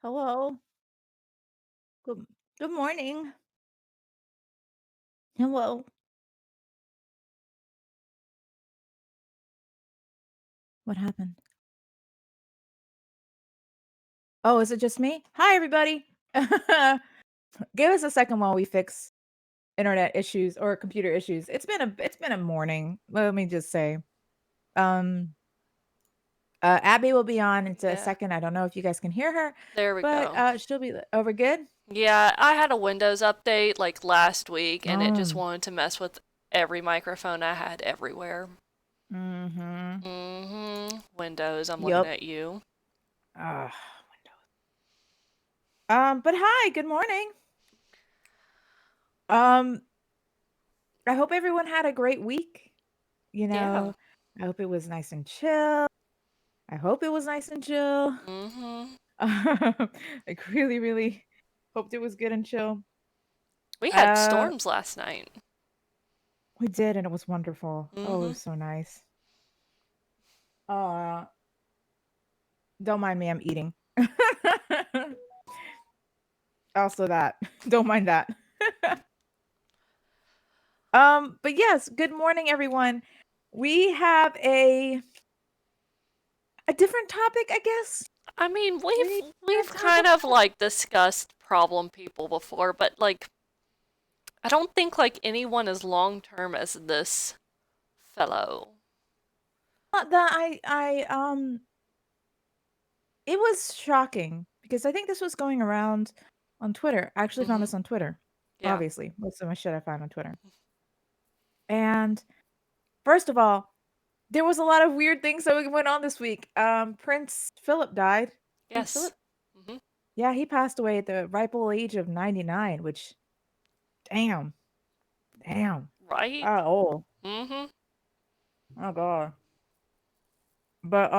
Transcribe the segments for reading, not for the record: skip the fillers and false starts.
Hello. Good good morning. Hello. What happened? Oh, is it just me? Hi, everybody. Give us a second while we fix internet issues or computer issues. It's been a morning. Let me just say. Um, Abby will be on in a Yeah, second. I don't know if you guys can hear her, there we but go. she'll be over good. Yeah, I had a Windows update like last week and it just Oh. wanted to mess with every microphone I had everywhere. Mm-hmm. Windows, I'm looking Yup. at you. Ah, but hi, good morning. Um, I hope everyone had a great week. You Yeah. know, I hope it was nice and chill. I hope it was nice and chill. Mm-hmm. Like really, really hoped it was good and chill. We had Uh, storms last night. we did, and it was wonderful. Oh, it Mm-hmm. was so nice. Uh, don't mind me, I'm eating. Also that. Don't mind that. But yes, good morning, everyone. We have a different topic, I guess. I mean, We need a we've different topic. kind of like discussed problem people before, but like I don't think like anyone as long term as this fellow. That it was shocking because I think this was going around on Twitter. I actually found Mm-hmm. this on Twitter, Yeah. obviously. Most of my shit I found on Twitter. And first of all, there was a lot of weird things that went on this week. Prince Philip died. Prince Yes. Philip? Mm-hmm. Yeah, he passed away at the ripe old age of 99, which damn, damn. Right? Oh, Mm-hmm. oh God. But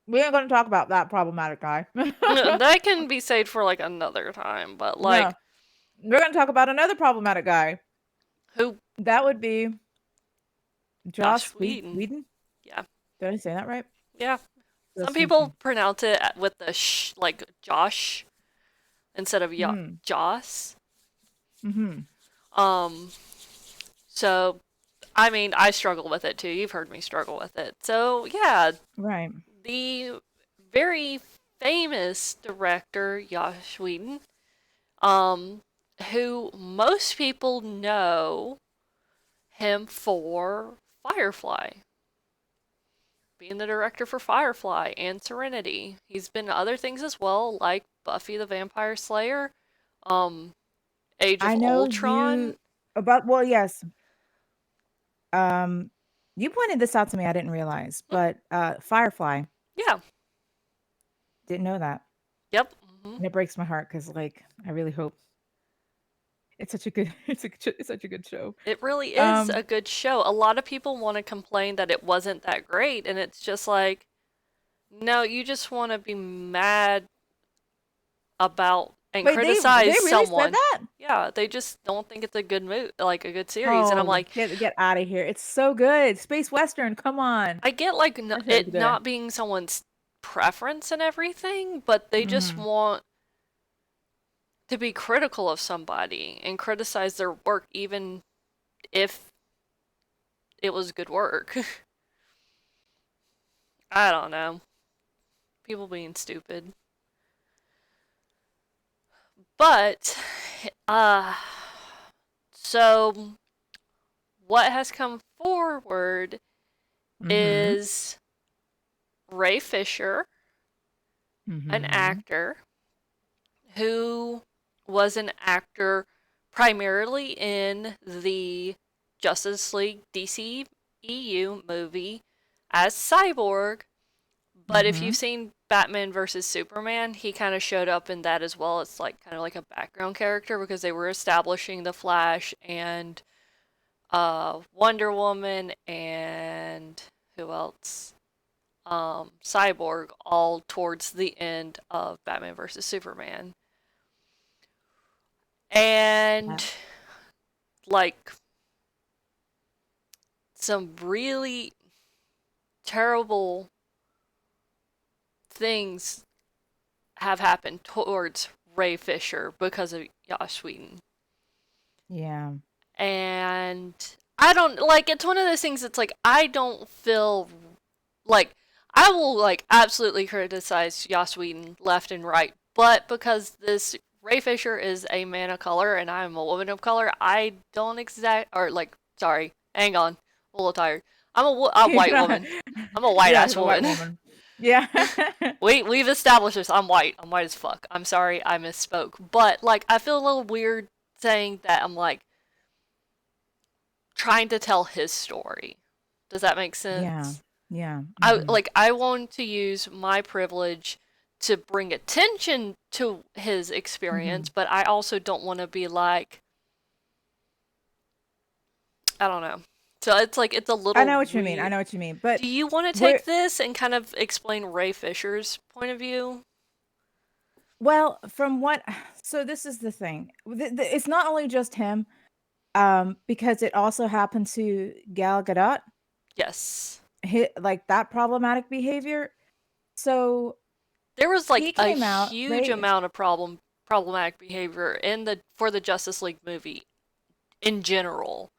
we ain't gonna talk about that problematic guy. That can be saved for like another time, but No, like we're gonna talk about another problematic guy. who That would be Josh Joss Whedon. Whedon? Yeah. Did I say that right? Yeah. Some Joss people Whedon. pronounce it with the like Josh instead of Hmm. Joss. Mhm. Um so I mean, I struggle with it too. You've heard me struggle with it. So, yeah, Right. the very famous director Josh Whedon, um who most people know him for Firefly, being the director for Firefly and Serenity. He's been in other things as well, like Buffy the Vampire Slayer, um, Age I of know you Ultron. about well, yes. Um, you pointed this out to me, I didn't realize, Mm, but, Firefly, yeah, didn't know that, yep. and it breaks my heart because, like, I really hope it's such a good it's such a good show. It really is a Um, good show. A lot of people want to complain that it wasn't that great, and it's just like, no, you just want to be mad about and wait, they criticize really said someone. that? Yeah, they just don't think it's a good like a good series. And I'm Oh, like, get out of here. It's so good. Space Western, come on. I get like That shit is it good. not being someone's preference and everything, but they just Mhm. want to be critical of somebody and criticize their work even if it was good work. I don't know. People being stupid. But uh so what has come forward Mhm. is Ray Fisher, an Mhm. actor who was an actor primarily in the Justice League DCEU movie as Cyborg. But if you've Mhm. seen Batman versus Superman, he kind of showed up in that as well. It's like kind of like a background character because they were establishing the Flash and Wonder Woman and who else? Cyborg all towards the end of Batman versus Superman. Yeah. And like some really terrible things have happened towards Ray Fisher because of Joss Whedon. Yeah. And I don't like it's one of those things that's like I don't feel like I will like absolutely criticize Joss Whedon left and right, but because this Ray Fisher is a man of color and I'm a woman of color, I don't exact or like sorry, hang on, I'm a little tired. I'm a white woman. I'm a white Yeah, ass she's a white woman. woman. Yeah. We've established this. I'm white. I'm white as fuck. I'm sorry I misspoke, but like I feel a little weird saying that I'm like trying to tell his story. Does that make Yeah. sense? Yeah. I Mhm. like I want to use my privilege to bring attention to his experience, Mhm. but I also don't want to be like I don't know. So it's like it's a I little know what you mean. I weird. know what you mean. But Do you want to we're take this and kind of explain Ray Fisher's point of view? well, from what so this is the thing. It's not only just him, because it also happened to Gal Gadot, Yes. like that problematic behavior. So There was like he a came out, huge Ray. amount of problematic behavior in the for the Justice League movie in general.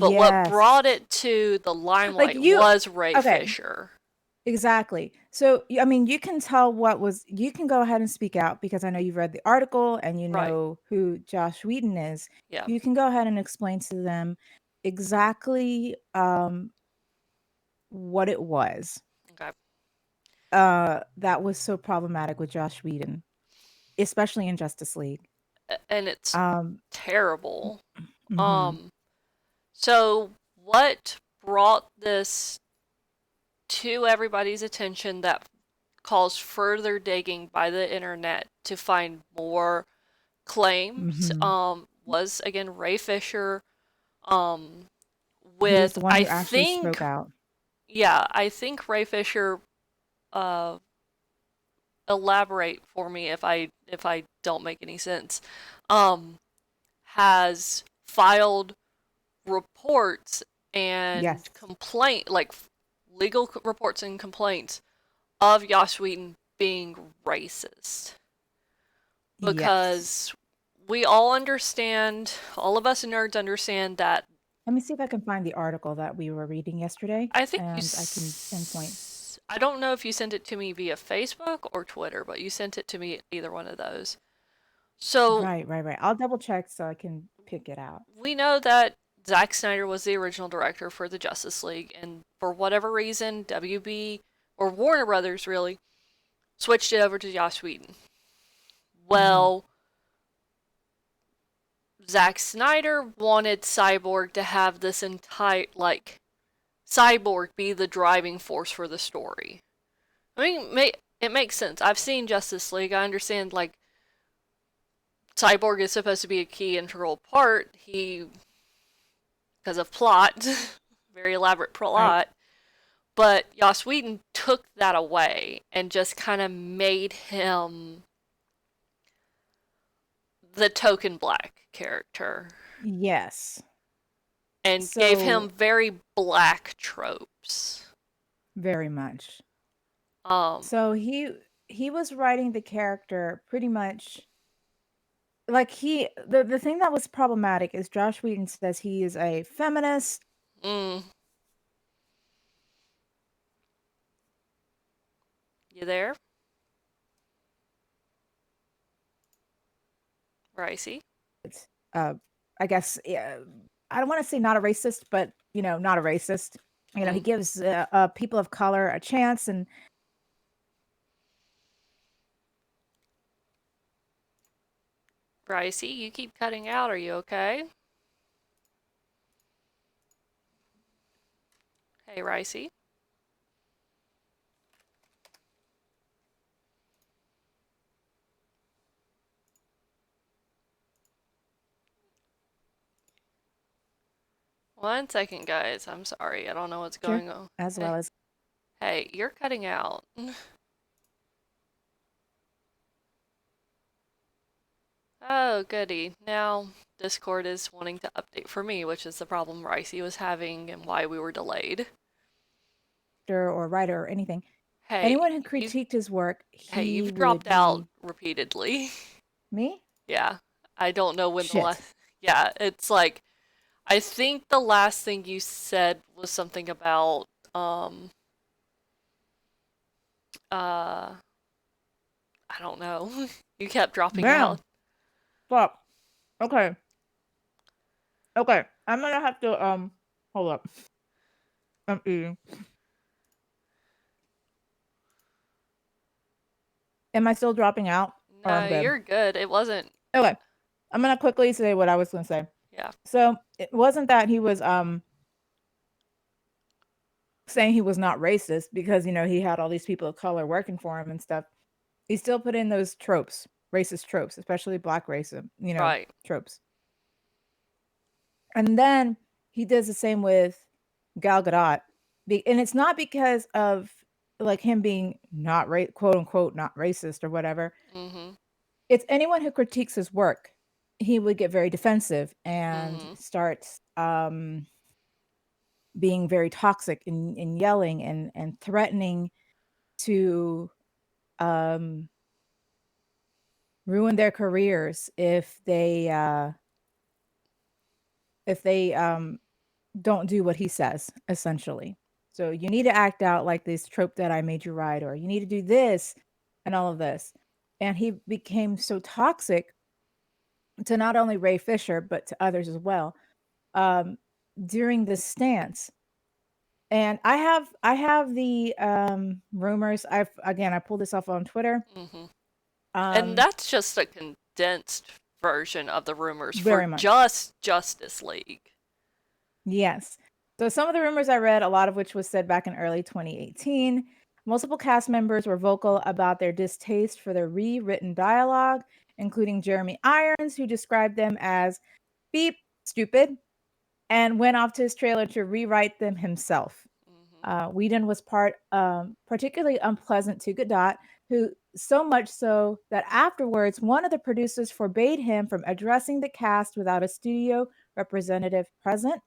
But what Yes. brought it to the Like limelight you was Ray okay, Fisher. exactly. So, I mean, you can tell you can go ahead and speak out because I know you've read the article and you Right. know who Josh Whedon is. Yeah. You can go ahead and explain to them exactly what it was Okay. that was so problematic with Josh Whedon, especially in Justice League. And it's Um, terrible. mhm, Um, so what brought this to everybody's attention that caused further digging by the internet to find more claims mhm. was again Ray Fisher He was with the one I who actually think spoke out. I think Ray Fisher uh elaborate for me if I don't make any sense. Um has filed reports and Yes. complaint like legal reports and complaints of Joss Whedon being racist Yes. because we all understand, all of us nerds understand that. Let me see if I can find the article that we were reading yesterday, I think you and I can pinpoint. I don't know if you sent it to me via Facebook or Twitter, but you sent it to me either one of those. So Right, right, right. I'll double check so I can pick it out. we know that Zack Snyder was the original director for the Justice League, and for whatever reason, WB or Warner Brothers really switched it over to Joss Whedon. Mhm. Well, Zack Snyder wanted Cyborg to have this entire like Cyborg be the driving force for the story. I mean, it makes sense. I've seen Justice League. I understand like Cyborg is supposed to be a key integral part. He because of plot, very elaborate Right. plot. But Joss Whedon took that away and just kind of made him the token black character Yes. and gave him So, very black tropes. very much. Um, So he was writing the character pretty much like the thing that was problematic is Josh Whedon says he is a feminist. mm, you there, Ricey? Uh, I guess yeah, I don't want to say not a racist, but not a racist. He Mm. gives people of color a chance, and Ricey, you keep cutting out. Are you okay? Hey, Ricey. One second, guys. I'm sorry. I don't know what's sure, going on. as well Hey, as hey, you're cutting out. Oh, goody. Now Discord is wanting to update for me, which is the problem Ricey was having and why we were delayed. or writer or anything. Hey, Anyone who you critiqued his work, hey, he you've would dropped out be repeatedly. me? Yeah. I don't know when the Shit. last Yeah, it's like I think the last thing you said was something about uh I don't know. You kept dropping out. Damn. Fuck. Okay. Okay. I'm gonna have to hold up. I'm eating. Am I still dropping out? Or No, I'm good? you're good. It wasn't. Okay. I'm gonna quickly say what I was gonna say. Yeah. So it wasn't that he was saying he was not racist because he had all these people of color working for him and stuff. He still put in those tropes, racist tropes, especially black racism, Right. tropes. And then he does the same with Gal Gadot. And it's not because of like him being not quote unquote not racist or whatever. Mhm. It's anyone who critiques his work. He would get very defensive and Mhm. start being very toxic and yelling and threatening to um, ruin their careers if they don't do what he says, essentially. So you need to act out like this trope that I made you ride, or you need to do this and all of this. And he became so toxic to not only Ray Fisher but to others as well um, during this stance. And I have the rumors. I pulled this off on Twitter. Mhm. And Um, that's just a condensed version of the rumors for very much. just Justice League. Yes. So some of the rumors I read, a lot of which was said back in early 2018, multiple cast members were vocal about their distaste for the rewritten dialogue, including Jeremy Irons, who described them as beep, stupid, and went off to his trailer to rewrite them himself. Mhm. Whedon was particularly unpleasant to Godot, who so much so that afterwards, one of the producers forbade him from addressing the cast without a studio representative present.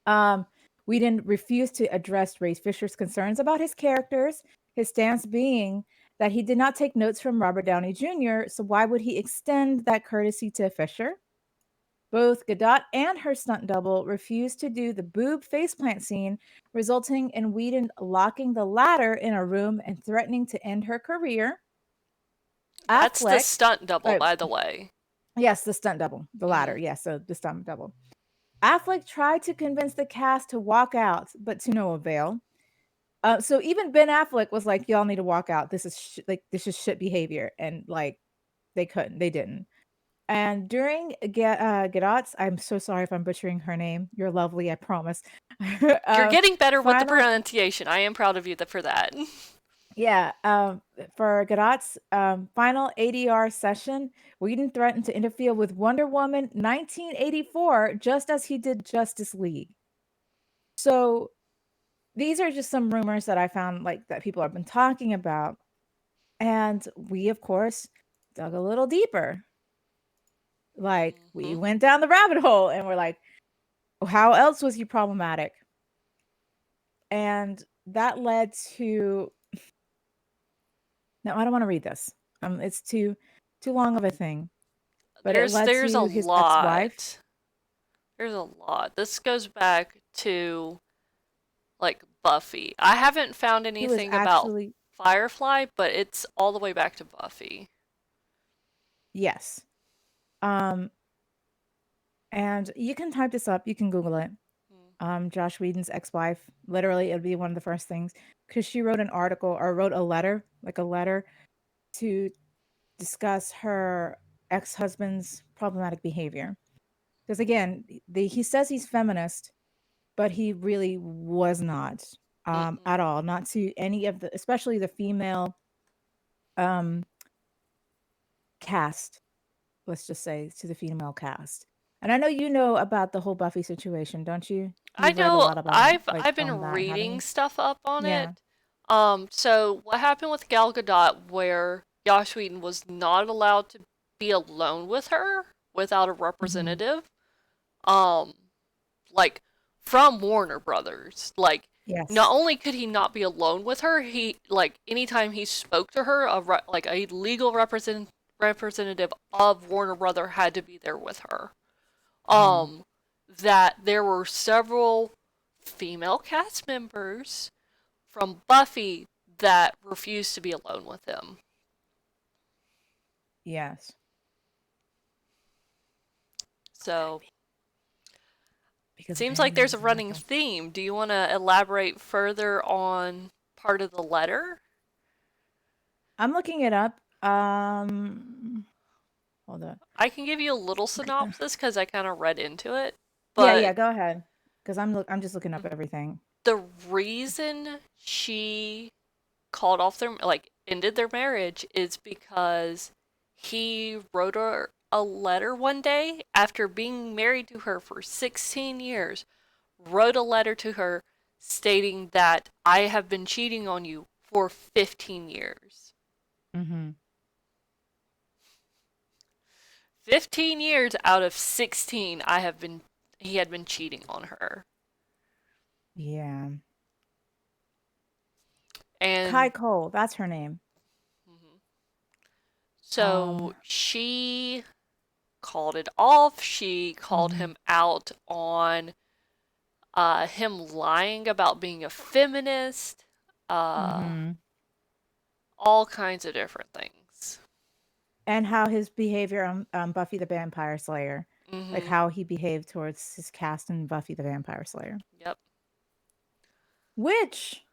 Um, Whedon refused to address Ray Fisher's concerns about his characters, his stance being that he did not take notes from Robert Downey Jr., so why would he extend that courtesy to Fisher? Both Godot and her stunt double refused to do the boob faceplant scene, resulting in Whedon locking the latter in a room and threatening to end her career. That's the Affleck, stunt double, uh, by the way. yes, the stunt double, the latter, Mhm. yes, so the stunt double. Affleck tried to convince the cast to walk out, but to no avail. So even Ben Affleck was like, "Y'all need to walk out. This is this is shit behavior," and like they didn't. And during Gadot's, I'm so sorry if I'm butchering her name. You're lovely, I promise. You're uh, getting better with the final, pronunciation. I am proud of you for that. yeah. For Gadot's final ADR session, Whedon threatened to interfere with Wonder Woman 1984, just as he did Justice League. So these are just some rumors that I found like that people have been talking about. And we, of course, dug a little deeper. Like we Mhm. went down the rabbit hole and we're like, how else was he problematic? And that led to now I don't want to read this. It's too long of a thing. But it led There's a to his ex-wife, lot. There's a lot. This goes back to like Buffy. I haven't found who is anything about actually Firefly, but it's all the way back to Buffy. yes. Um, and you can type this up, you can Google it. Mm. Josh Whedon's ex-wife. Literally, it'd be one of the first things because she wrote an article or wrote a letter, like a letter to discuss her ex-husband's problematic behavior. Because again, he says he's feminist, but he really was not Mm-mm. at all. Not to any of the, especially the female um, cast. Let's just say to the female cast. And I know you know about the whole Buffy situation, don't you? I You've read a know lot about it, like I've been on that, haven't reading you? stuff up on Yeah. it. So what happened with Gal Gadot where Joss Whedon was not allowed to be alone with her without a Hmm. representative? Um, like from Warner Brothers. Like Not Yes. only could he not be alone with her, he like anytime he spoke to her, like a legal representative of Warner Brother had to be there with her. Mhm. Um, that there were several female cast members from Buffy that refused to be alone with him. Yes. Could So it be because of seems like him? there's a Is that running the theme. Do you want to elaborate further on part of the letter? I'm looking it up. Hold on. I can give you a little synopsis because I kind of read into it, Yeah, but yeah, go ahead. Because I'm just looking up everything. the reason she called off their like ended their marriage is because he wrote her a letter one day after being married to her for 16 years, wrote a letter to her stating that I have been cheating on you for 15 years. Mhm. 15 years out of 16 he had been cheating on her. Yeah. Kai And Cole, that's her name. mhm. So Um, she called it off. She called mhm. him out on him lying about being a feminist, uh, Mhm. all kinds of different things. And how his behavior on Buffy the Vampire Slayer, like Mm-hmm. how he behaved towards his cast in Buffy the Vampire Slayer. Yep. Which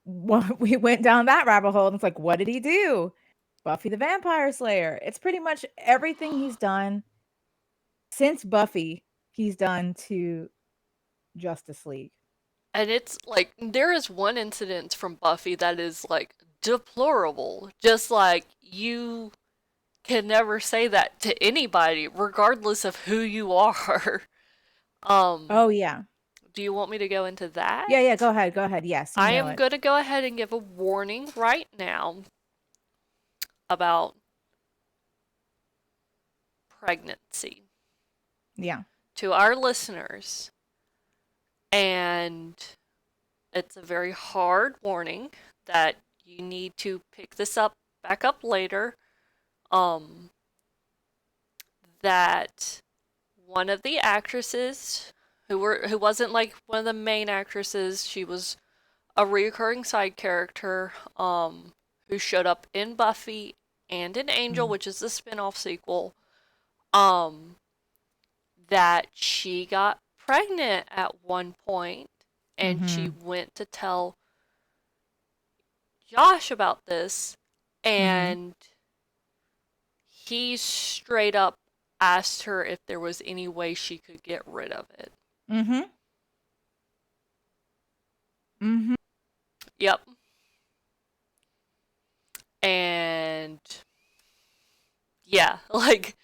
we went down that rabbit hole and it's like, what did he do? Buffy the Vampire Slayer. It's pretty much everything he's done since Buffy, he's done to Justice League. And it's like there is one incident from Buffy that is like deplorable. Just like you can never say that to anybody, regardless of who you are. Um, Oh yeah. do you want me to go into Yeah, yeah, go that? ahead. Go ahead. Yes, you I know am it. going to go ahead and give a warning right now about pregnancy Yeah. to our listeners. And it's a very hard warning that you need to pick this up back up later. Um, that one of the actresses who wasn't like one of the main actresses, she was a reoccurring side character, who showed up in Buffy and in Angel, Mm. which is the spin-off sequel, um, that she got pregnant at one point and she Mhm. went to tell Josh about this, Mhm. and he straight up asked her if there was any way she could get rid of it. Mhm. Mhm. Yep. And yeah, like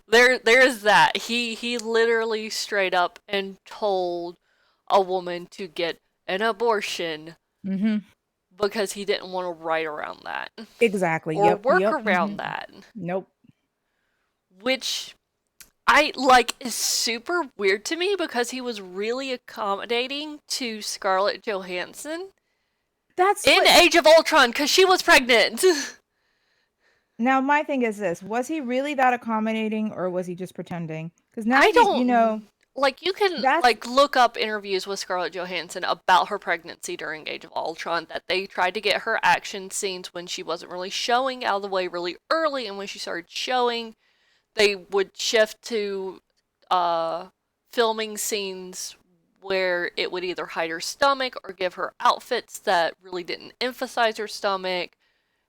there's that. He literally straight up and told a woman to get an abortion Mhm. because he didn't want to write around that Exactly. or Yep. work Yep. around Mhm. that, Nope. which I like is super weird to me because he was really accommodating to Scarlett Johansson That's in what Age of Ultron because she was pregnant. now my thing is this, was he really that accommodating or was he just pretending? Because now I you know, don't like you can that's like look up interviews with Scarlett Johansson about her pregnancy during Age of Ultron that they tried to get her action scenes when she wasn't really showing out of the way really early, and when she started showing, they would shift to uh filming scenes where it would either hide her stomach or give her outfits that really didn't emphasize her stomach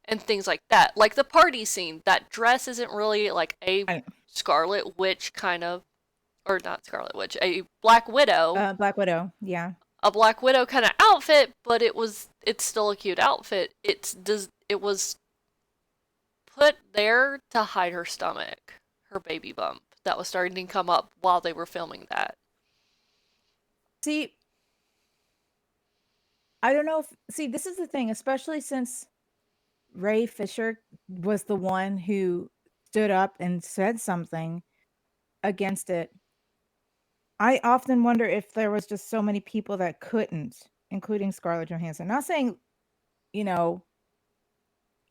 and things like that. Like the party scene, that dress isn't really like a I Scarlet Witch kind of, or not Scarlet Witch, a Black Widow, Black Widow. Yeah. a Black Widow kind of outfit, but it's still a cute outfit. It was put there to hide her stomach, her baby bump that was starting to come up while they were filming that. See, I don't know if see, this is the thing, especially since Ray Fisher was the one who stood up and said something against it. I often wonder if there was just so many people that couldn't, including Scarlett Johansson. Not saying, you know,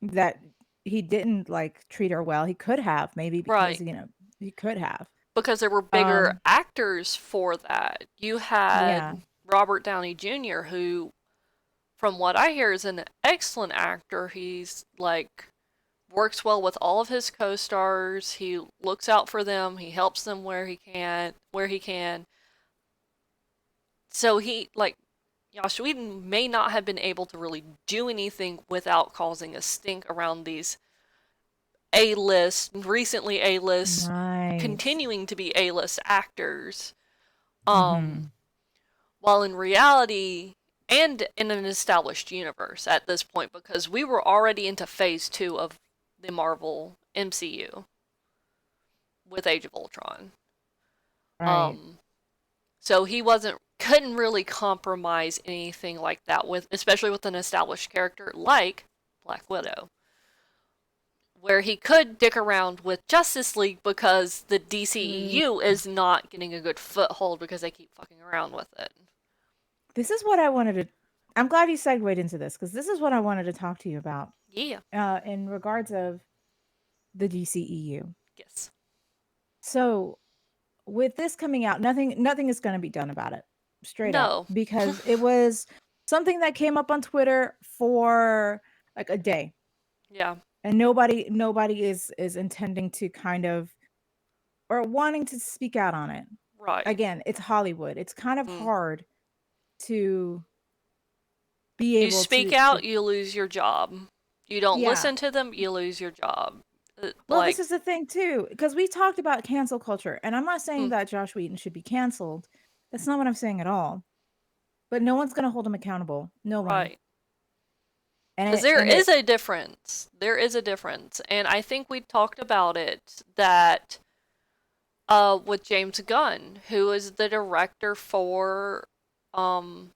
that he didn't, like, treat her well. He could have, maybe because, Right. he could have. Because there were bigger Um, actors for that. You yeah. had Robert Downey Jr., who, from what I hear, is an excellent actor. He's like works well with all of his co-stars. He looks out for them. He helps them where he can. So he like Joss Whedon may not have been able to really do anything without causing a stink around these A-list, recently A-list, Right. continuing to be A-list actors. Um, Mhm. while in reality, and in an established universe at this point, because we were already into phase 2 of the Marvel MCU with Age of Ultron. Right. Um, so he couldn't really compromise anything like that with, especially with an established character like Black Widow, where he could dick around with Justice League because the Ooh. DCEU is not getting a good foothold because they keep fucking around with it. This is what I wanted to I'm glad you segued into this because this is what I wanted to talk to you about, Yeah. in regards of the DCEU. Yes. So, with this coming out, nothing is gonna be done about it, straight up, No. because it was something that came up on Twitter for, like, a day, Yeah. and nobody is intending to kind of or wanting to speak out on it. Right. Again, it's Hollywood. It's kind of Mm. hard to be You able speak to out, you lose your job. You don't yeah. listen to them, you lose your job. Well, this Like, is the thing too, because we talked about cancel culture, and I'm not saying hmm, that Josh Whedon should be canceled. That's not what I'm saying at all. But no one's gonna hold him accountable. No one. right. And Because it there and it is a difference. There is a difference. And I think we talked about it that with James Gunn, who is the director for um,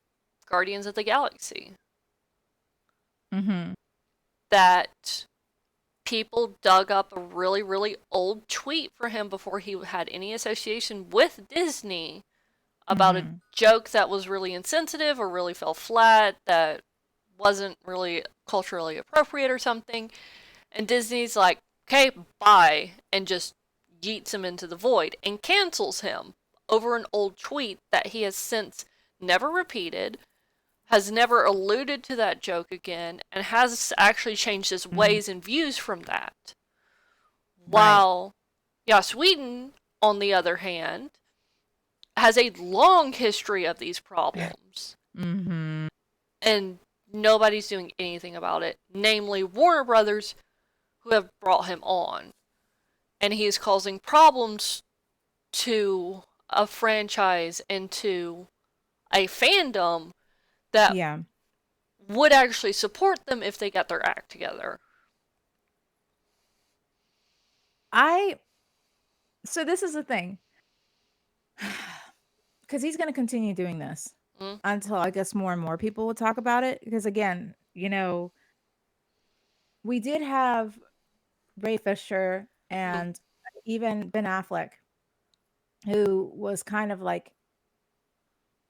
Guardians of the Galaxy, Mhm. that people dug up a really, really old tweet for him before he had any association with Disney about a Mhm. joke that was really insensitive or really fell flat, that wasn't really culturally appropriate or something. And Disney's like, okay, bye, and just yeets him into the void and cancels him over an old tweet that he has since never repeated, has never alluded to that joke again, and has actually changed his Mhm. ways and views from that. Right. While Joss Whedon, on the other hand, has a long history of these problems, Mhm. and nobody's doing anything about it, namely Warner Brothers, who have brought him on. And he is causing problems to a franchise and to a fandom that Yeah. would actually support them if they got their act together. I so this is the thing. Because he's gonna continue doing this Mm, until I guess more and more people will talk about it. Because again, we did have Ray Fisher mm, and even Ben Affleck, who was kind of like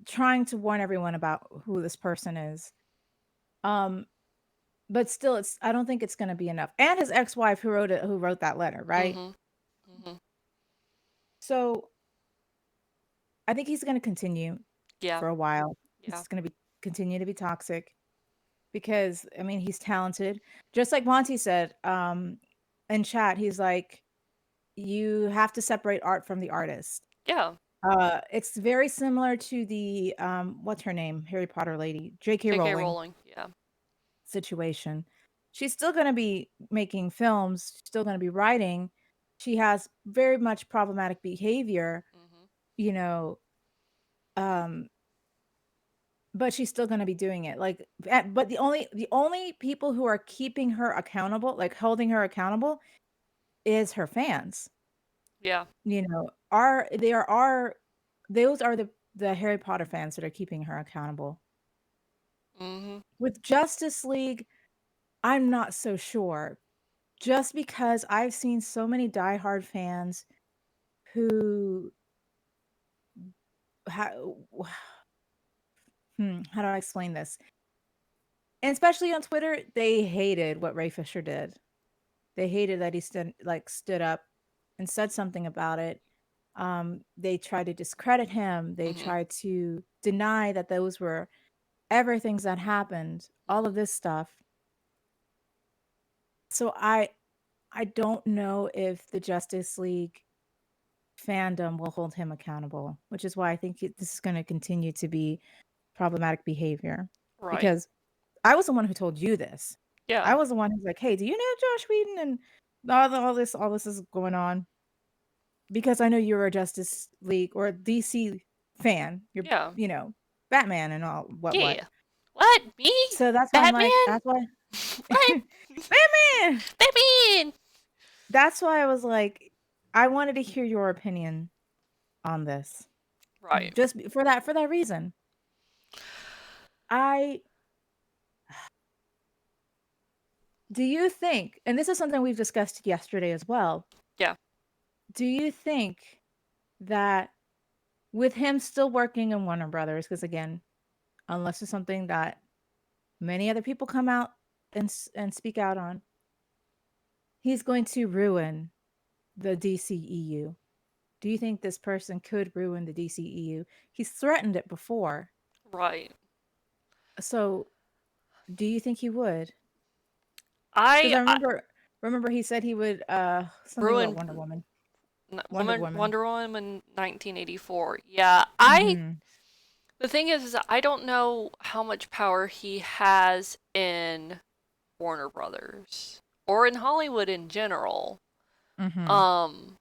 trying to warn everyone about who this person is. Um, but still, I don't think it's gonna be enough. And his ex-wife who wrote that letter, right? mm-hmm, mm-hmm. So I think he's gonna continue Yeah, for a while. yeah, It's gonna be continue to be toxic because I mean he's talented. Just like Monty said, in chat, he's like, you have to separate art from the artist. yeah. It's very similar to the what's her name? Harry Potter lady, J.K. J.K. Rowling Rowling, yeah. situation. She's still gonna be making films, still gonna be writing. She has very much problematic behavior, Mm-hmm. you know, um, but she's still gonna be doing it. Like, but the only people who are keeping her accountable, like holding her accountable, is her fans. Yeah. Are they are those are the Harry Potter fans that are keeping her accountable. Mm-hmm. With Justice League, I'm not so sure. Just because I've seen so many diehard fans who how how do I explain this? And especially on Twitter, they hated what Ray Fisher did. They hated that he stood up and said something about it. They tried to discredit him. They Mm-hmm. tried to deny that those were ever things that happened. All of this stuff. So I don't know if the Justice League fandom will hold him accountable, which is why I think this is going to continue to be problematic behavior. Right. Because I was the one who told you this. Yeah. I was the one who's like, "Hey, do you know Josh Whedon and all this is going on?" Because I know you're a Justice League or a DC fan. You're, Yeah. you know, Batman and all what. Yeah. What? Me? So that's why I'm like, Batman? that's why What? Batman. Batman! That's why I was like, I wanted to hear your opinion on this. Right. Just for that reason. I Do you think, and this is something we've discussed yesterday as well, Yeah. do you think that with him still working in Warner Brothers, because again, unless it's something that many other people come out and speak out on, he's going to ruin the DCEU? Do you think this person could ruin the DCEU? He's threatened it before. Right. So, do you think he would? Because I, I I remember he said he would something about ruined Wonder Woman. Wonder Woman Woman. Wonder Woman 1984. Yeah. Mhm. The thing is I don't know how much power he has in Warner Brothers or in Hollywood in general. Mhm. Um,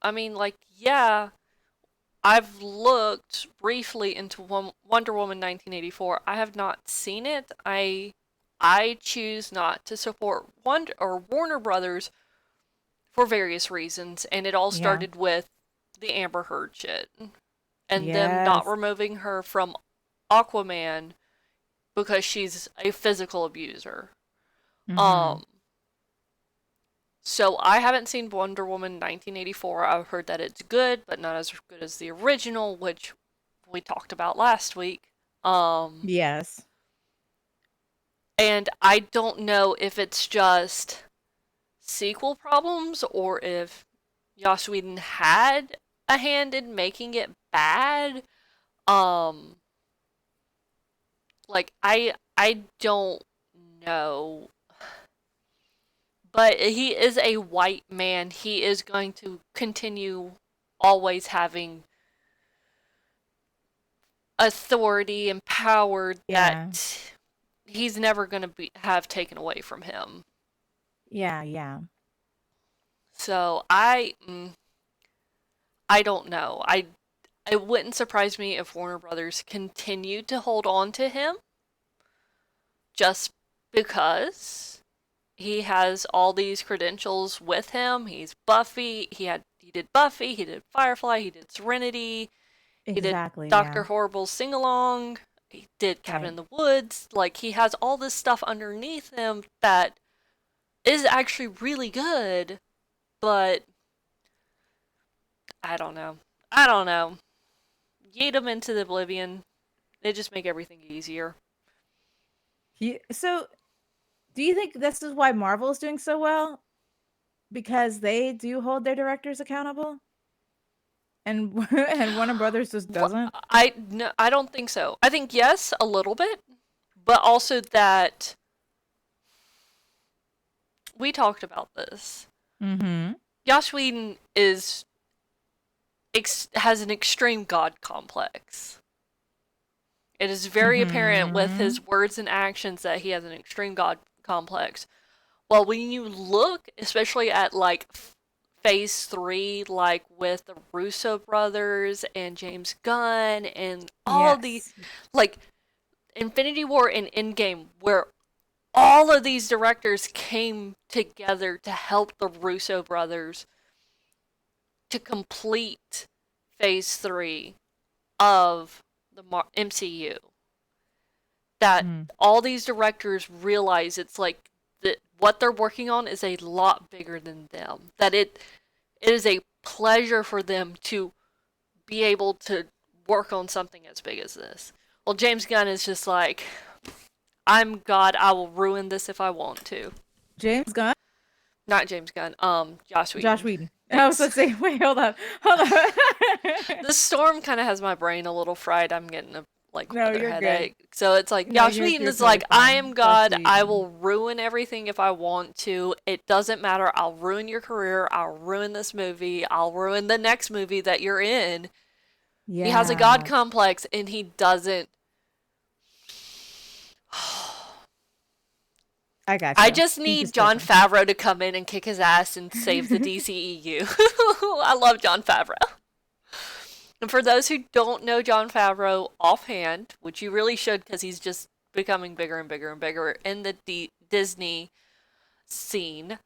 I mean, like, yeah, I've looked briefly into Wonder Woman 1984. I have not seen it. I choose not to support Wonder or Warner Brothers for various reasons, and it all Yeah. started with the Amber Heard shit and them not Yes. removing her from Aquaman because she's a physical abuser. Mhm. Um, so I haven't seen Wonder Woman 1984. I've heard that it's good, but not as good as the original, which we talked about last week. Um, Yes. and I don't know if it's just sequel problems or if Joss Whedon had a hand in making it bad. Um, like I don't know, but he is a white man. He is going to continue always having authority and power Yeah. that he's never going to be have taken away from him. Yeah, yeah. So I don't know. It wouldn't surprise me if Warner Brothers continued to hold on to him just because he has all these credentials with him. He's Buffy. He did Buffy. He did Firefly. He did Serenity. He did Exactly, Doctor yeah. Horrible's Sing Along. He did Cabin Right. in the Woods. Like he has all this stuff underneath him that is actually really good, but I don't know. I don't know. Yeet them into the oblivion. They just make everything easier. So, do you think this is why Marvel is doing so well? Because they do hold their directors accountable, and and Warner Brothers just doesn't? I no, I don't think so. I think yes, a little bit, but also that we talked about this. Mhm. Joss Whedon has an extreme god complex. It is very apparent with Mhm. his words and actions that he has an extreme god complex. Well, when you look, especially at like phase three, like with the Russo brothers and James Gunn and all the Yes. like Infinity War and Endgame, where all of these directors came together to help the Russo brothers to complete phase three of the MCU. That Mm. all these directors realize it's like that what they're working on is a lot bigger than them. That it is a pleasure for them to be able to work on something as big as this. Well, James Gunn is just like, I'm God, I will ruin this if I want to. James Gunn? Not James Gunn, Joss Josh Whedon. Whedon. I was Thanks. going to say, wait, hold up. Hold up. The storm kind of has my brain a little fried. I'm getting a No, weather you're good. headache. So it's like No, Josh you're Whedon you're is totally like, I fine. am Josh God. I Whedon. will ruin everything if I want to. It doesn't matter. I'll ruin your career. I'll ruin this movie. I'll ruin the next movie that you're in. He has a God Yeah, complex and he doesn't. I got I you. just He's need just Jon joking. Favreau to come in and kick his ass and save the DCEU. I love Jon Favreau. And for those who don't know Jon Favreau offhand, which you really should because he's just becoming bigger and bigger and bigger in the Disney scene,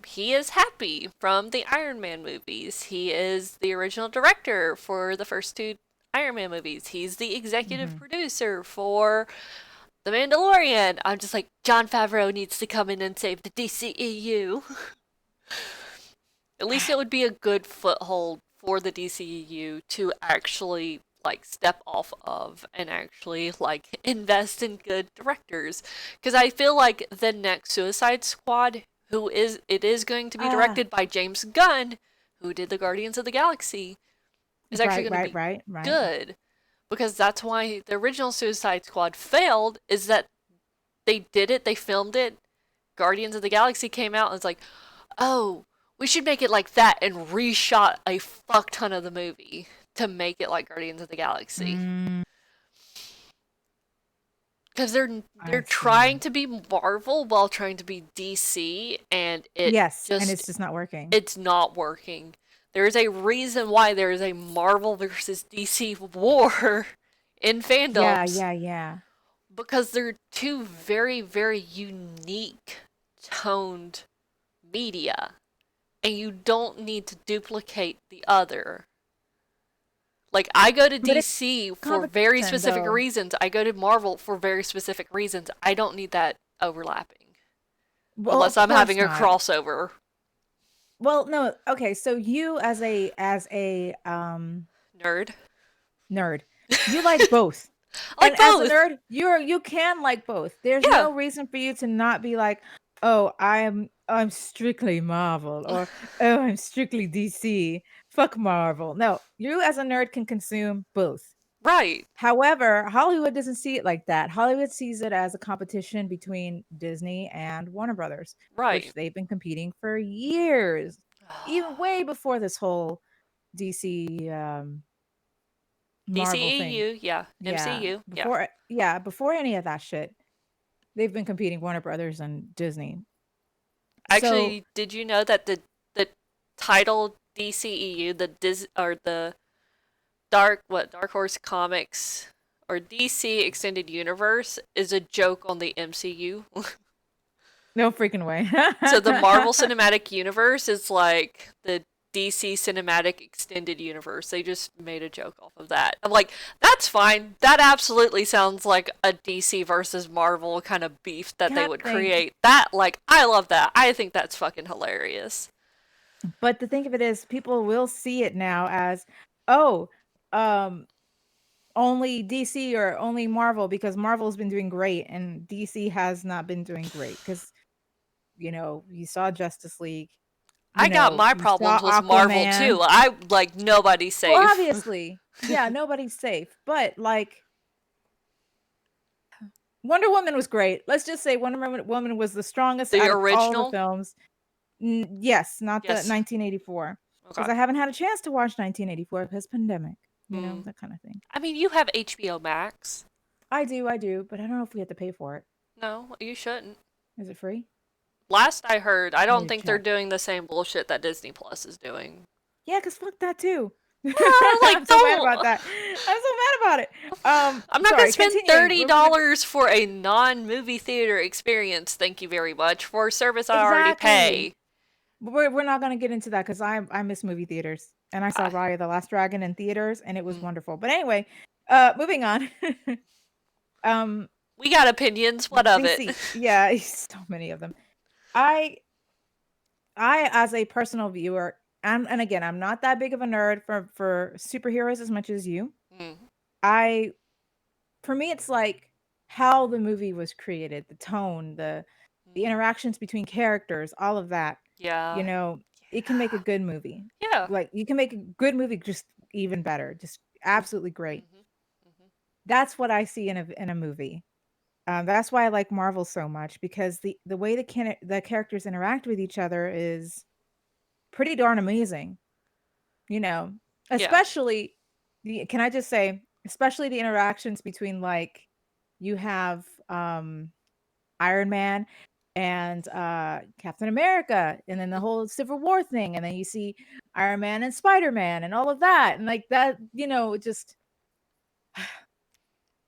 he is Happy from the Iron Man movies. He is the original director for the first two Iron Man movies. He's the executive Hmm. producer for The Mandalorian. I'm just like, Jon Favreau needs to come in and save the DCEU. At least it would be a good foothold for the DCEU to actually like step off of and actually like invest in good directors, because I feel like the next Suicide Squad, who is it is going to be Ah, directed by James Gunn, who did the Guardians of the Galaxy, is actually right, going to right, be right, right. good, because that's why the original Suicide Squad failed, is that they did it, they filmed it, Guardians of the Galaxy came out and it's like, oh, we should make it like that, and reshot a fuck ton of the movie to make it like Guardians of the Galaxy. Mm, Because they're I trying see. to be Marvel while trying to be DC, and Yes, and it's just not working. it's not working. There is a reason why there is a Marvel versus DC war in Yeah, fandoms, yeah, yeah. because they're two very, very unique toned media, and you don't need to duplicate the other. Like, I go to But it's DC for very competition, specific though. reasons. I go to Marvel for very specific reasons. I don't need that overlapping. Well, Unless of I'm course having a not. crossover. Well, no. Okay, so you as a Nerd. nerd, you like both. I like And as a both. nerd, you can like both. There's Yeah. no reason for you to not be like, "Oh, I'm strictly Marvel," or "Oh, I'm strictly DC. Fuck Marvel." No, you as a nerd can consume both. Right. However, Hollywood doesn't see it like that. Hollywood sees it as a competition between Disney and Warner Brothers, which Right. they've been competing for years, even way before this whole DC Marvel thing. DCEU, yeah. Yeah, MCU, yeah. before any of that shit, they've been competing Warner Brothers and Disney. So, Actually, did you know that the title DCEU, the Dark Horse Comics or DC Extended Universe, is a joke on the MCU? no freaking way. So the Marvel Cinematic Universe is like the DC Cinematic Extended Universe. They just made a joke off of that. I'm like, that's fine. That absolutely sounds like a DC versus Marvel kind of beef that they Cat would thing. create. That, like, I love that. I think that's fucking hilarious. But the thing of it is, people will see it now as, oh, um, only DC or only Marvel because Marvel's been doing great and DC has not been doing great because you saw Justice League, I got my you saw problems with Marvel Aquaman. too. I like nobody's Well, safe. obviously, yeah, nobody's safe, but like Wonder Woman was great. Let's just say Woman was the strongest The out of all the original? films. Yes, not the Yes. 1984 Okay. because I haven't had a chance to watch 1984 because pandemic, Mm. that kind of thing. I mean, you have HBO Max. I do, but I don't know if we have to pay for it. No, you shouldn't. Is it free? Last I heard, I I don't need to think they're check. doing the same bullshit that Disney Plus is doing. Yeah, cause fuck that too. Yeah, I'm like so mad about don't. that. I'm so mad about it. I'm not gonna Sorry, spend continuing. thirty What was it? dollars for a non-movie theater experience. Thank you very much for a service I already Exactly. pay. We're not gonna get into that because I miss movie theaters and I saw Ah, Raya the Last Dragon in theaters and it was mm. wonderful. But anyway, moving on. um, We got opinions. What of it? DC. Yeah, so many of them. I as a personal viewer, and again, I'm not that big of a nerd for superheroes as much as you. Mm. I for me, it's like how the movie was created, the tone, the Mm. interactions between characters, all of that. You Yeah. know, it can make a good movie. Yeah. Like, you can make a good movie just even better, just Mm. absolutely great. Mhm. Mhm. That's what I see in a movie. That's why I like Marvel so much because the way the characters interact with each other is pretty darn amazing, you know? Yeah. Especially the can I just say, especially the interactions between, like, you have, Iron Man and, Captain America, and then the Mhm. whole Civil War thing, and then you see Iron Man and Spider-Man and all of that, and, like, that, just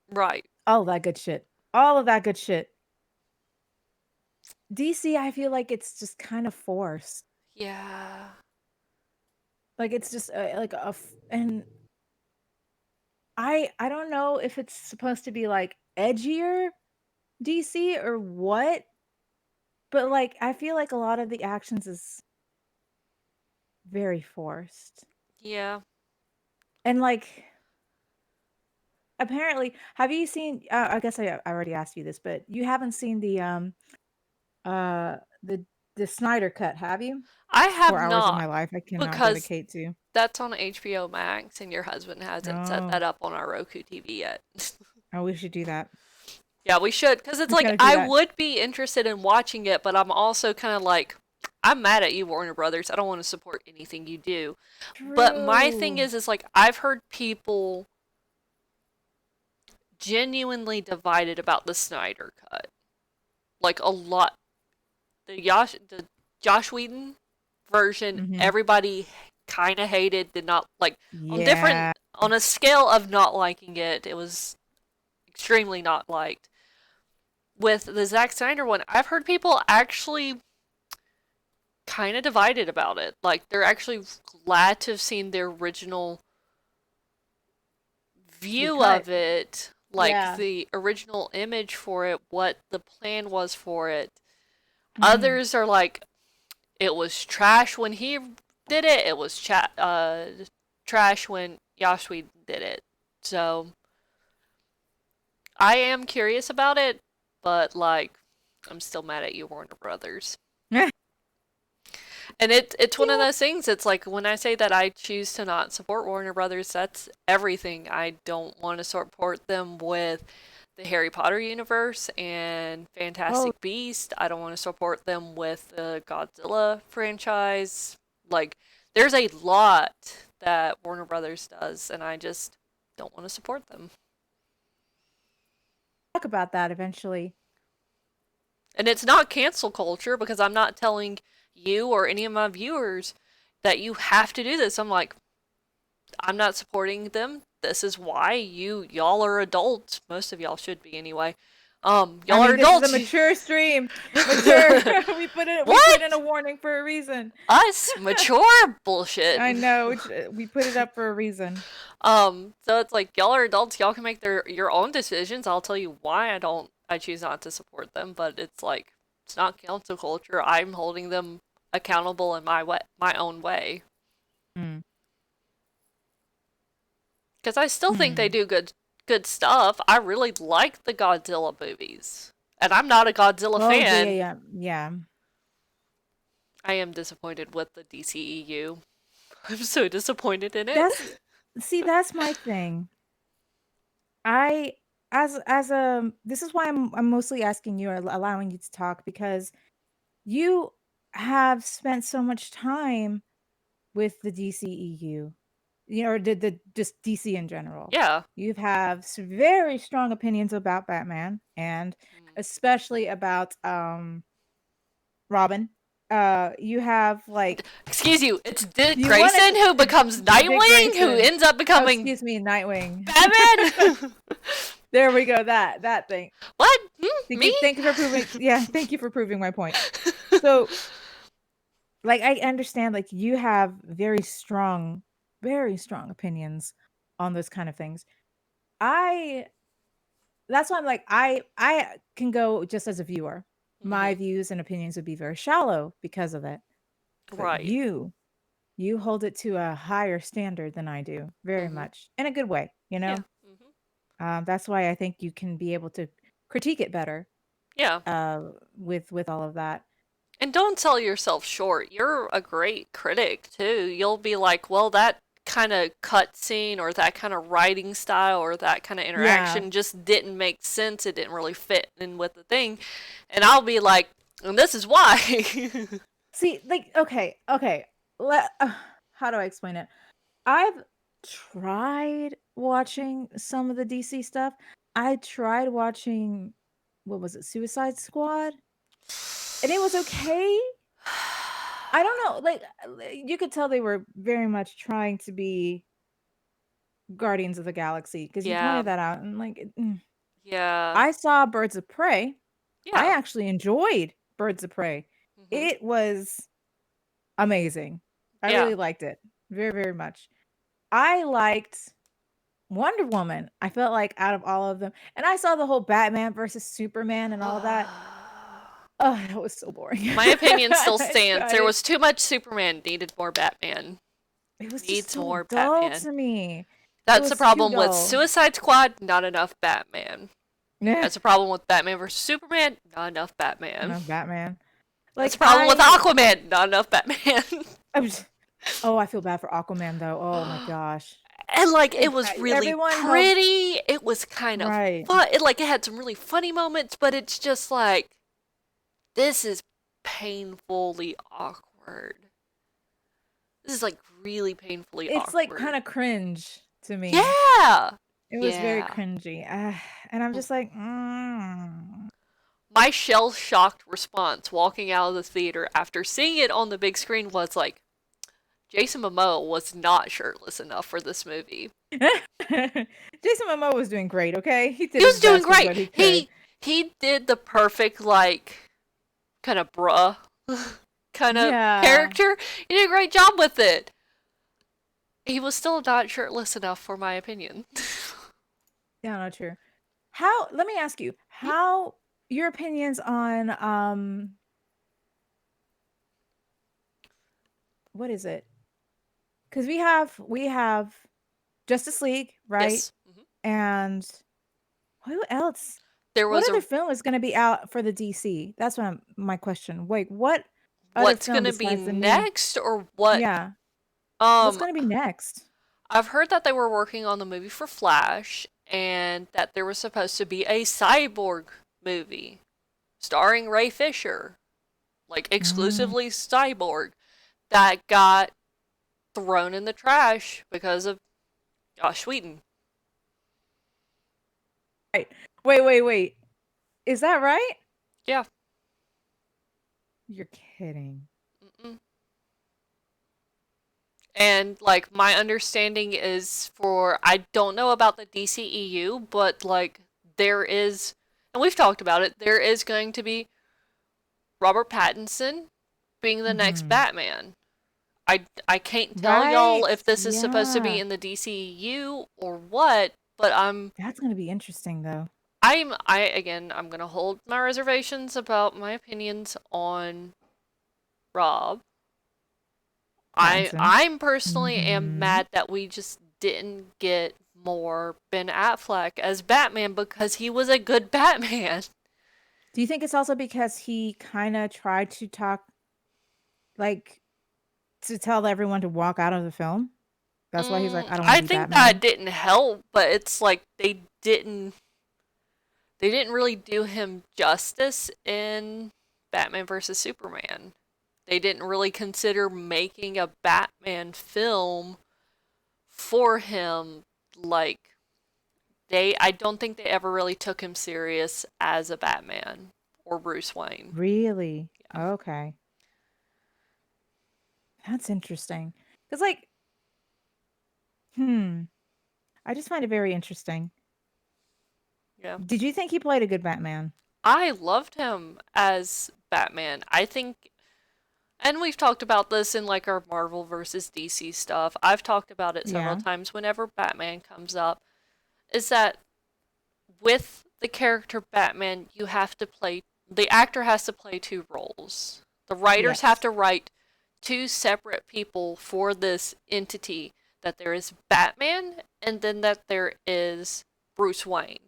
Right. all that good shit. All of that good shit. DC, I feel like it's just kind of forced. Yeah. Like, it's just, like, a f and I don't know if it's supposed to be, like, edgier DC or what, but, like, I feel like a lot of the actions is very forced. Yeah. And, like, apparently have you seen I guess I already asked you this, but you haven't seen uh, the the Snyder Cut, have you? I have 4 hours of not my life I cannot because dedicate to. that's on HBO Max and your husband hasn't set Oh, that up on our Roku TV yet. oh, we should do that. Yeah, we should because it's We like gotta do I that. would be interested in watching it, but I'm also kind of like I'm mad at you, Warner Brothers. I don't want to support anything you do. But my thing True. is like I've heard people genuinely divided about the Snyder Cut. Like a lot. The Josh Whedon version, Mhm. everybody kind of hated. Did not like Yeah. on a scale of not liking it. It was extremely not liked. With the Zack Snyder one, I've heard people actually kind of divided about it. Like they're actually glad to have seen the original Be view cut. of it, like Yeah. the original image for it, what the plan was for it. Mhm. Others are like, it was trash when he did it. It was trash when Yashwi did it. So I am curious about it, but like, I'm still mad at you, Warner Brothers. And it's one of Yeah. those things. It's like when I say that I choose to not support Warner Brothers, that's everything. I don't want to support them with the Harry Potter universe and Oh, Fantastic Beast. I don't want to support them with the Godzilla franchise. Like there's a lot that Warner Brothers does, and I just don't want to support them. talk about that eventually. And it's not cancel culture because I'm not telling you or any of my viewers that you have to do this. I'm like, I'm not supporting them. This is why y'all are adults. Most of y'all should be anyway. I Y'all are mean, this is a adults. mature stream. Mature. We put in a What? warning for a reason. Us mature bullshit. I know, which, we put it up for a reason. So it's like y'all are adults. Y'all can make your own decisions. I'll tell you why I choose not to support them. But it's like it's not cancel culture. I'm holding them accountable in my own way. Mm. Because I still think they Hmm. do good stuff. I really like the Godzilla movies, and I'm not a Godzilla Oh, yeah, yeah, fan. yeah, yeah. I am disappointed with the DCEU. I'm so disappointed in it. That's see, that's my thing. I as a this is why I'm mostly asking you or allowing you to talk because you have spent so much time with the DCEU, or the just DC in general. Yeah. You have very strong opinions about Batman and especially about Robin. You have like Excuse you, it's Dick you want Grayson to who becomes Dick Nightwing, who Grayson. ends up Oh, becoming excuse me, Nightwing. Batman. There we go. That thing. What? Me? Thank you for proving. Yeah, thank you for proving my point. So, like, I understand. Like, you have very strong opinions on those kind of things. I That's why I'm like, I can go just as a viewer. My Hmm. views and opinions would be very shallow because of it. But Right. you hold it to a higher standard than I do, very Hmm. much in a good way. you Yeah. know? Hmm. That's why I think you can be able to critique it better, Yeah. with all of that. And don't sell yourself short. You're a great critic too. You'll be like, well, that kind of cutscene or that kind of writing style or that kind of Yeah. interaction just didn't make sense. It didn't really fit in with the thing. And I'll be like, and this is why. See, like, okay, let how do I explain it? I've tried watching some of the DC stuff. I tried watching, what was it, Suicide Squad? And it was okay. I don't know, like, you could tell they were very much trying to be Guardians of the Galaxy because you Yeah. pointed that out and, like, Yeah. I saw Birds of Prey. I Yeah. actually enjoyed Birds of Prey. Hmm. It was amazing. I Yeah. really liked it very, very much. I liked Wonder Woman. I felt like out of all of them, and I saw the whole Batman versus Superman and all that. Oh, that was so boring. My opinion still I stands. There didn't was too much Superman. Needed more Batman. it was just Needs so more dull Batman. to me. It That's the was too problem with dull. Suicide Squad. Not enough Batman. Yeah, That's the problem with Batman versus Superman. Not enough Batman. enough Batman. That's Like, the problem with Aquaman. Not enough Batman. I was oh, I feel bad for Aquaman, though. Oh my gosh. And like it Like, was I really everyone hoped pretty. It was kind of right. fun. It had some really funny moments, but it's just like this is painfully awkward. This is like really painfully It's, like, awkward. kinda cringe to me. Yeah. It was very Yeah. cringy, and I'm just like, My shell shocked response walking out of the theater after seeing it on the big screen was like, Jason Momoa was not shirtless enough for this movie. Jason Momoa was doing great, okay? He did He his was doing best with great. what he could. He did the perfect like kind of bruh kind of Yeah. character. He did a great job with it. He was still not shirtless enough for my opinion. Yeah, no, true. How let me ask you, how your opinions on, what is it? Because we have Justice League, right? Yes. Mm-hmm. And who else? There What was other a film is gonna be out for the DC? That's what my question. Wait, what other what's film gonna be besides the new next or what yeah, what's um gonna be next? I've heard that they were working on the movie for Flash and that there was supposed to be a cyborg movie starring Ray Fisher, like Mm, exclusively cyborg, that got thrown in the trash because of Josh Whedon. right. Wait. Is that right? Yeah. You're kidding. Mm-mm. And like my understanding is for I don't know about the DCEU, but like there is and we've talked about it, there is going to be Robert Pattinson being the next Mhm. Batman. I can't tell y'all Right, if this is supposed to be yeah. in the DCEU or what, but That's gonna be interesting, though. I again I'm gonna hold my reservations about my opinions on Rob. Pattinson. I'm personally am Mhm. mad that we just didn't get more Ben Affleck as Batman because he was a good Batman. Do you think it's also because he kinda tried to talk like, to tell everyone to walk out of the film? That's why he's like, "I don't wanna I be think that Batman?" didn't help, but it's like they didn't really do him justice in Batman versus Superman. They didn't really consider making a Batman film for him like I don't think they ever really took him serious as a Batman or Bruce Wayne. Really? Yeah. Okay. That's interesting. Cause like, hmm, I just find it very interesting. Yeah. Did you think he played a good Batman? I loved him as Batman. I think and we've talked about this in like our Marvel versus DC stuff. I've talked about it several Yeah. times whenever Batman comes up is that with the character Batman, you have to play the actor has to play two roles. The writers have Yes. to write two separate people for this entity that there is Batman and then that there is Bruce Wayne.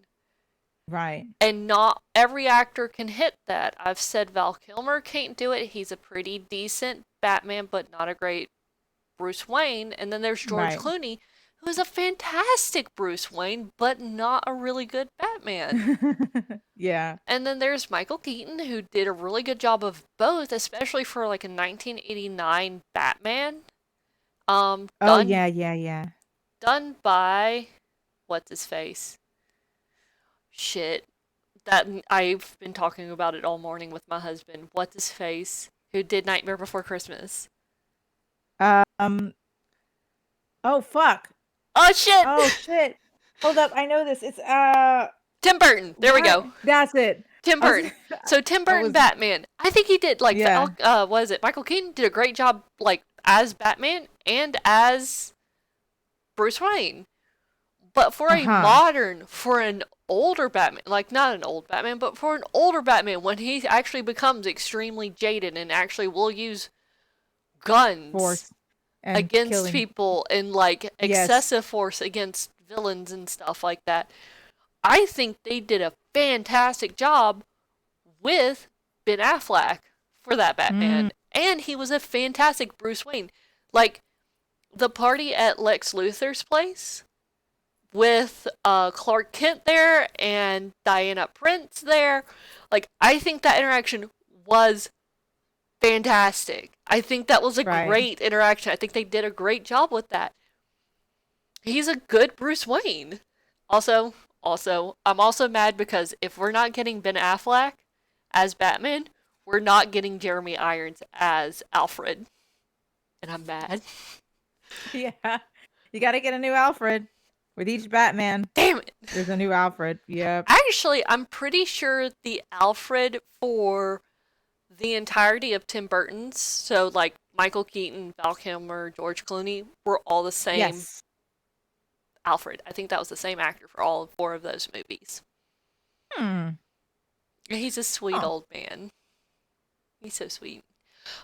Right. And not every actor can hit that. I've said Val Kilmer can't do it. He's a pretty decent Batman, but not a great Bruce Wayne. And then there's George Right. Clooney, who is a fantastic Bruce Wayne, but not a really good Batman. Yeah. And then there's Michael Keaton, who did a really good job of both, especially for like a 1989 Batman. Um, Oh, done yeah, yeah, yeah. done by what's his face? Shit. That I've been talking about it all morning with my husband. What's his face? Who did Nightmare Before Christmas? Um, oh, fuck. Oh shit! Oh, shit. Hold up. I know this. It's, Tim Burton. There we go. why? That's it. Tim I was, Burton. So Tim I Burton was, Batman. I think he did like yeah. what is it? Michael Keaton did a great job like as Batman and as Bruce Wayne. But for a Uh-huh. modern, for an older Batman, like not an old Batman, but for an older Batman, when he actually becomes extremely jaded and actually will use guns Force and against killing. people and like Yes. excessive force against villains and stuff like that, I think they did a fantastic job with Ben Affleck for that Mm, Batman. And he was a fantastic Bruce Wayne. Like the party at Lex Luthor's place with Clark Kent there and Diana Prince there. Like, I think that interaction was fantastic. I think that was a right. great interaction. I think they did a great job with that. He's a good Bruce Wayne. I'm also mad because if we're not getting Ben Affleck as Batman, we're not getting Jeremy Irons as Alfred. And I'm mad. Yeah. You got to get a new Alfred. With each Batman, Damn it. there's a new Alfred. Yep. Actually, I'm pretty sure the Alfred for the entirety of Tim Burton's, so like Michael Keaton, Val Kilmer, George Clooney, were all the same Yes. Alfred. I think that was the same actor for all four of those movies. Hmm. He's a sweet Oh. old man. He's so sweet.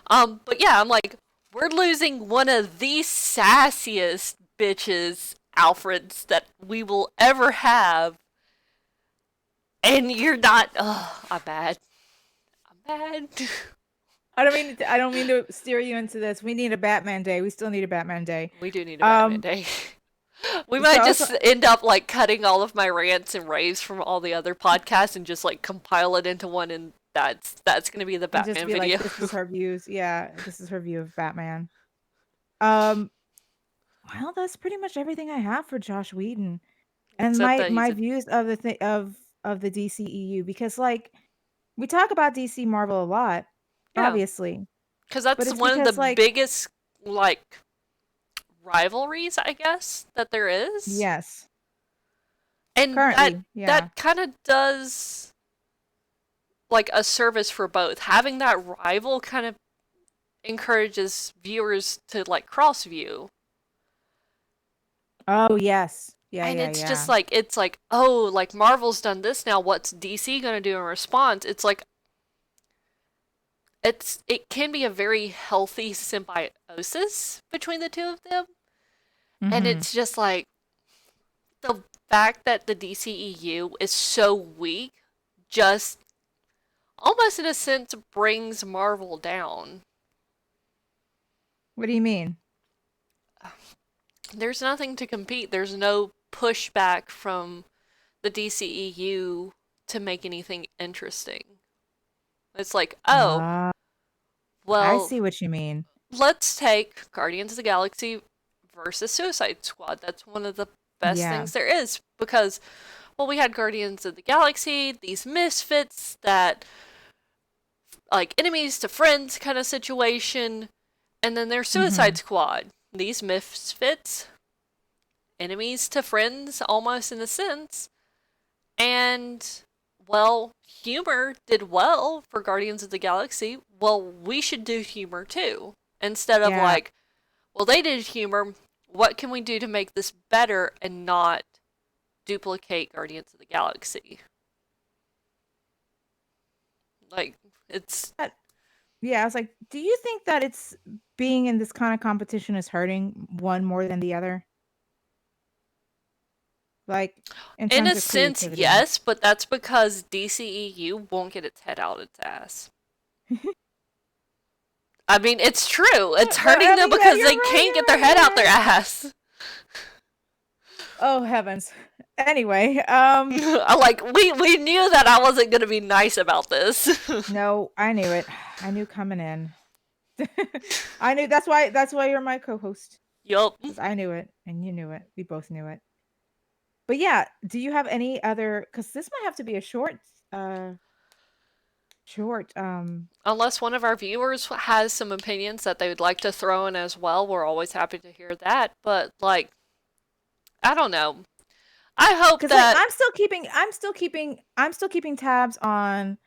But yeah, I'm like, we're losing one of the sassiest bitches Alfreds that we will ever have, and you're not. Ugh, I'm bad. I'm bad. I don't mean to steer you into this. We need a Batman day. We still need a Batman day. We do need a Batman Um, day. We might so just end up like cutting all of my rants and raves from all the other podcasts and just like compile it into one, and that's gonna be the and just Batman be like, video. this is her views. Yeah, this is her view of Batman. Um, well, that's pretty much everything I have for Josh Whedon and Except that he's my a views of the thing of the DCEU because like we talk about DC Marvel a lot, yeah, obviously, because but that's it's one of the because like biggest like rivalries I guess that there is, yes, and that currently, yeah. that kind of does like a service for both. Having that rival kind of encourages viewers to like cross view. Oh yes, yeah, And yeah, it's just yeah. like oh, like Marvel's done this now, what's DC gonna do in response? It's like it can be a very healthy symbiosis between the two of them. And Mm-hmm. it's just like the fact that the DCEU is so weak just almost in a sense brings Marvel down. What do you mean? There's nothing to compete. There's no pushback from the DCEU to make anything interesting. It's like, oh, Uh, I well, see what you mean. let's take Guardians of the Galaxy versus Suicide Squad. That's one of the best Yeah. things there is because, well, we had Guardians of the Galaxy, these misfits that, like, enemies to friends kind of situation, and then there's Mm-hmm. Suicide Squad. These misfits, enemies to friends almost in a sense, and, well, humor did well for Guardians of the Galaxy. Well, we should do humor too. Instead of Yeah. like, well, they did humor. What can we do to make this better and not duplicate Guardians of the Galaxy? Like, it's. Yeah, I was like, do you think that it's being in this kind of competition is hurting one more than the other? Like, in In a terms of sense, creativity. yes, but that's because DCEU won't get its head out its ass. I mean, it's true. It's No, hurting I them mean, yeah, because you're they right, can't get you're their right, head you're out their right. ass. Oh, heavens. Anyway, I like we knew that I wasn't gonna be nice about this. no, I knew it. I knew coming in. I knew that's why you're my co-host, Yup. because I knew it and you knew it. We both knew it. But yeah, do you have any other, because this might have to be a uh short, Unless one of our viewers has some opinions that they would like to throw in as well, we're always happy to hear that. But like, I don't know. I hope because like that I'm still keeping tabs on.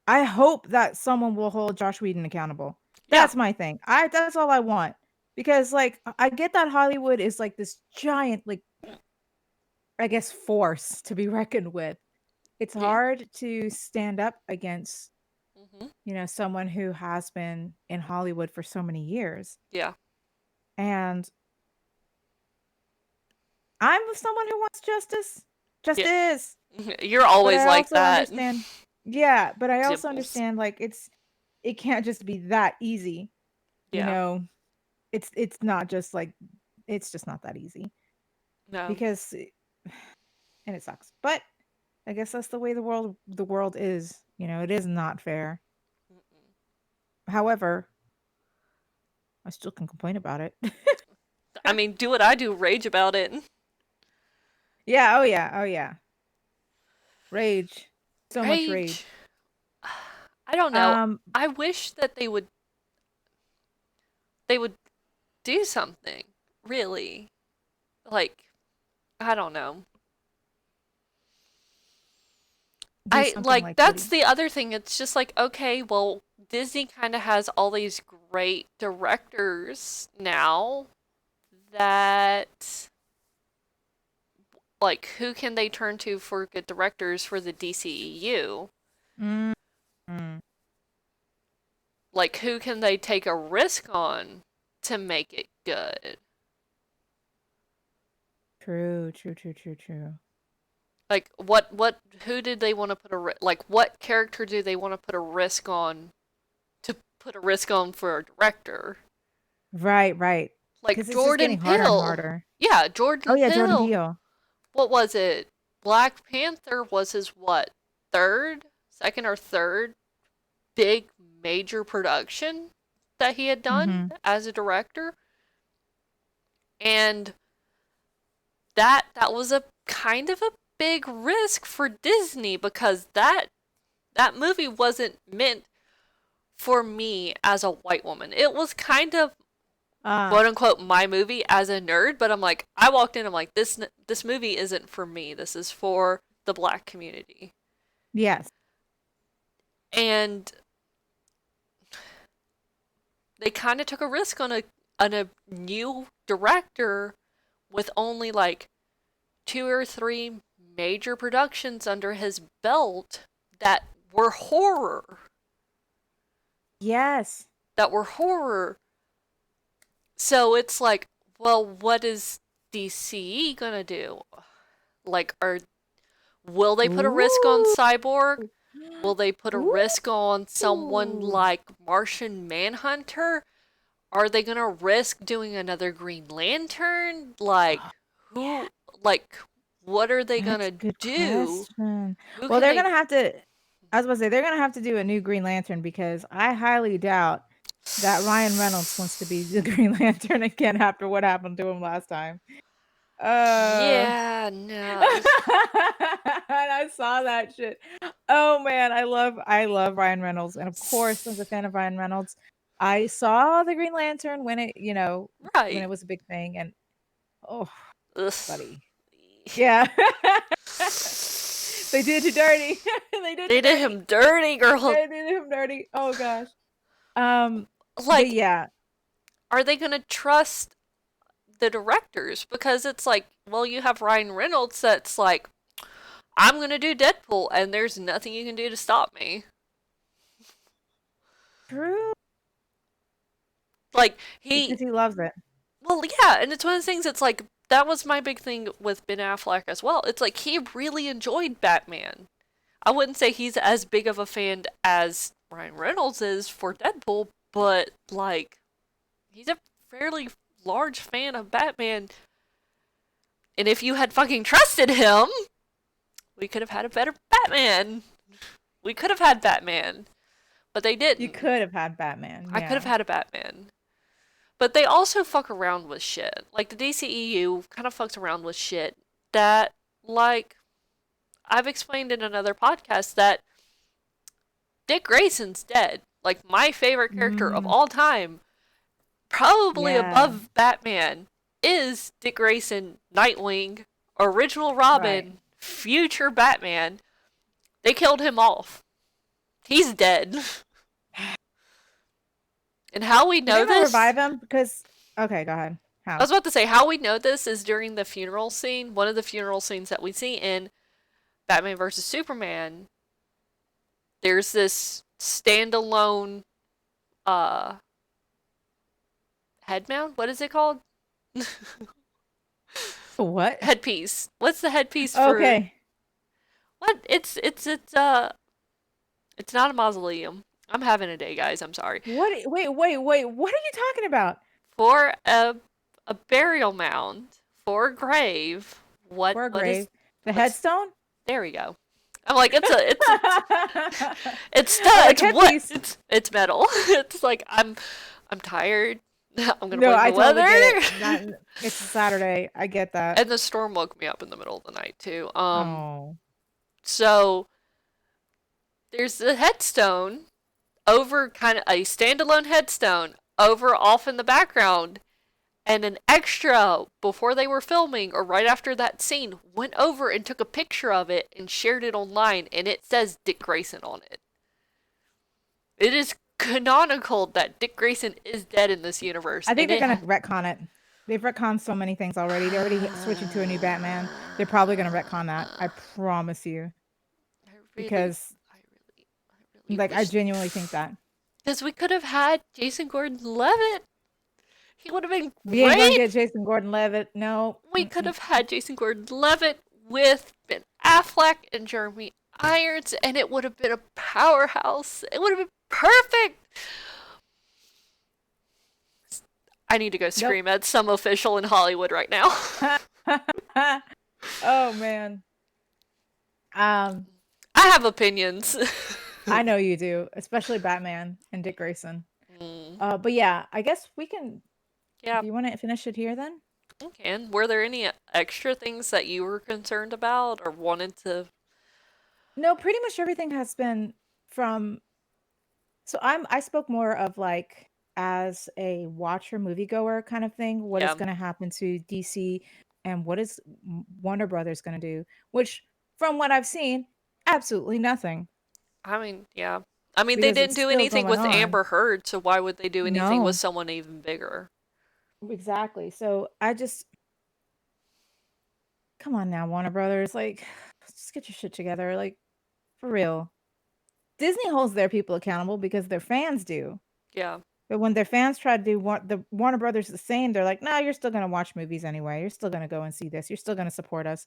I hope that someone will hold Josh Whedon accountable. yeah, That's my thing. That's all I want. Because like I get that Hollywood is like this giant, like, I guess, force to be reckoned with. It's yeah, hard to stand up against, hmm, someone who has been in Hollywood for so many years. yeah, And I'm someone who wants justice. yeah. Justice. You're But always I like also that. understand. Yeah, but I also Dimples. understand, like, it can't just be that easy. You Yeah. know, it's not just like it's just not that easy No. because and it sucks. But I guess that's the way the world is. It is not fair. Mm-mm. However, I still can complain about it. I mean, do what I do, rage about it. Yeah, oh yeah, oh yeah. Rage. So much Rage. rage. I don't know. Um I wish that they would do something. Really. Like, I don't know. do I something like like what do that's you the other thing. It's just like, okay, well, Disney kind of has all these great directors now that like who can they turn to for good directors for the DCEU? mm, mm. Like who can they take a risk on to make it good? True, true, true, true, true. Like who did they want to put like what character do they want to put a risk on to put a risk on for a director? Right, right. Like Because it's just Jordan getting harder and Peele. harder. Yeah, Oh Jordan yeah, Jordan Peele. Peele. What was it? Black Panther was his what? Third? Second or third big major production that he had done Mm-hmm. as a director. And that was a kind of a big risk for Disney because that movie wasn't meant for me as a white woman. It was kind of Ah, quote unquote my movie as a nerd, but I'm like I walked in I'm like this movie isn't for me. This is for the black community. yes. And they kind of took a risk on a new director with only like two or three major productions under his belt that were horror. Yes. That were horror. So it's like, well, what is DCE gonna do? Like, will they put a risk on Ooh. Cyborg? Will they put a risk on someone Ooh. like Martian Manhunter? Are they gonna risk doing another Green Lantern? Oh, Like, yeah. who, like, what are they That's gonna a good do? question. Who Well, can they're they? gonna have to. I was gonna say they're gonna have to do a new Green Lantern because I highly doubt that Ryan Reynolds wants to be the Green Lantern again after what happened to him last time. Uh Yeah, and no. I saw that shit. Oh man, I love Ryan Reynolds, and of course, as a fan of Ryan Reynolds, I saw the Green Lantern when it Right. was a big thing, and oh, Ugh. buddy, yeah, they did you dirty. They did They you did dirty. him dirty, girl. They did him dirty. Oh gosh. Um, but Like, yeah, are they gonna trust the directors? Because it's like, well, you have Ryan Reynolds that's like, I'm gonna do Deadpool, and there's nothing you can do to stop me. True. Like, Because he loves it. well, yeah, and it's one of those things, it's like, that was my big thing with Ben Affleck as well. It's like, he really enjoyed Batman. I wouldn't say he's as big of a fan as Ryan Reynolds is for Deadpool, but, like, he's a fairly large fan of Batman. And if you had fucking trusted him, we could have had a better Batman. We could have had Batman, but they You didn't. could have had Batman, I could have yeah. had a Batman. But they also fuck around with shit. Like, the DCEU kind of fucks around with shit that, like, I've explained in another podcast that Dick Grayson's dead. Like, my favorite character of Mm, all time, probably yeah. above Batman, is Dick Grayson, Nightwing, original Right. Robin, future Batman. They killed him off. He's dead. And how we Did they know ever this, revive him? Because okay, go ahead. I How? was about to say, how we know this is during the funeral scene. One of the funeral scenes that we see in Batman versus Superman, there's this standalone uh head mount. What is it called? What? Headpiece. What's the headpiece for? Okay. What? It's not a mausoleum. I'm having a day, guys. I'm sorry. What? Wait. What are you talking about? For a burial mound, for a grave. For a What is grave. The what's headstone? there we go. I'm like, it's I like it's what headpiece. it's metal. It's like, I'm tired. I'm gonna No, blame I the totally get weather. it. Not, it's a Saturday. I get that. And the storm woke me up in the middle of the night too. Oh. So there's a headstone over, kind of a standalone headstone over off in the background, and an extra before they were filming or right after that scene went over and took a picture of it and shared it online, and it says Dick Grayson on it. It is canonical that Dick Grayson is dead in this universe, I think and they're gonna retcon it. They've retconned so many things already. They're already switching to a new Batman. They're probably gonna retcon that. I promise you. I really, Because I really like I wish, genuinely think that. because we could have had Jason Gordon-Levitt. He would have been We ain't gonna great. get Jason Gordon-Levitt. No. We could Mm-mm. have had Jason Gordon-Levitt with Ben Affleck and Jeremy Irons, and it would have been a powerhouse. It would have been perfect. I need to go Nope. scream at some official in Hollywood right now. Oh man. Um, I have opinions. I know you do, especially Batman and Dick Grayson. Mm, But yeah, I guess we can. yeah, Do you want to finish it here then? okay. Were there any extra things that you were concerned about or wanted to? No, pretty much everything has been from. So I spoke more of like as a watcher, moviegoer kind of thing. What is Yeah, going to happen to DC and what is Warner Brothers going to do? Which, from what I've seen, absolutely nothing I mean, yeah. I mean, they because didn't it's do still anything going with on. Amber Heard, so why would they do anything with No, someone even bigger? exactly. So I just come on now, Warner Brothers, like just get your shit together, like for real. Disney holds their people accountable because their fans do. Yeah, But when their fans try to do what the Warner Brothers is saying, they're like, "No, you're still gonna watch movies anyway. You're still gonna go and see this. You're still gonna support us."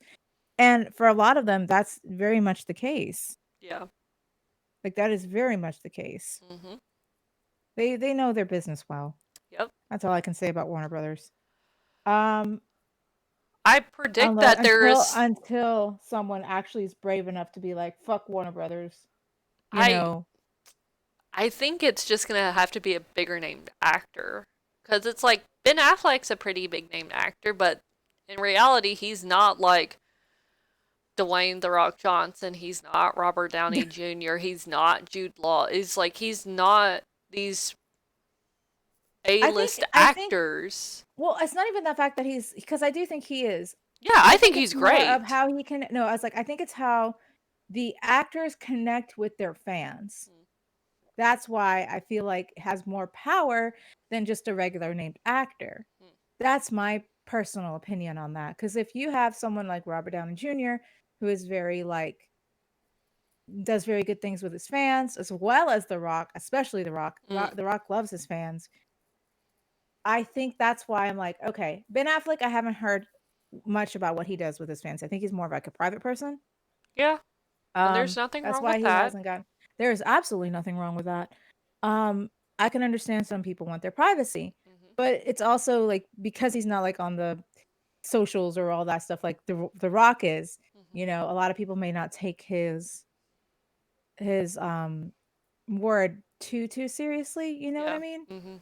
And for a lot of them, that's very much the case. yeah. Like that is very much the case. Mm-hmm. They know their business well. Yep. That's all I can say about Warner Brothers. Um, I predict unless that there is. until someone actually is brave enough to be like, "Fuck Warner Brothers," you I know. I think it's just gonna have to be a bigger named actor, because it's like Ben Affleck's a pretty big named actor, but in reality, he's not like Dwayne the Rock Johnson. He's not Robert Downey Jr. He's not Jude Law. It's like he's not these I think A-list I think actors. well, it's not even the fact that he's because I do think he is. Yeah, I I think think he's it's more of great. how he can no, I was like, I think it's how the actors connect with their fans. That's why I feel like it has more power than just a regular named actor. That's my personal opinion on that. Because if you have someone like Robert Downey Jr., who is very like does very good things with his fans, as well as The Rock, especially The Rock. Mm, The Rock loves his fans. I think that's why I'm like, okay, Ben Affleck, I haven't heard much about what he does with his fans. I think he's more of like a private person. yeah, and there's Um, nothing that's wrong why with he that. hasn't gotten. There is absolutely nothing wrong with that. I can understand some people want their privacy, Hmm. but it's also like because he's not like on the socials or all that stuff like the Rock is. Hmm. A lot of people may not take his word too seriously. You know what I Yeah. mean? Hmm.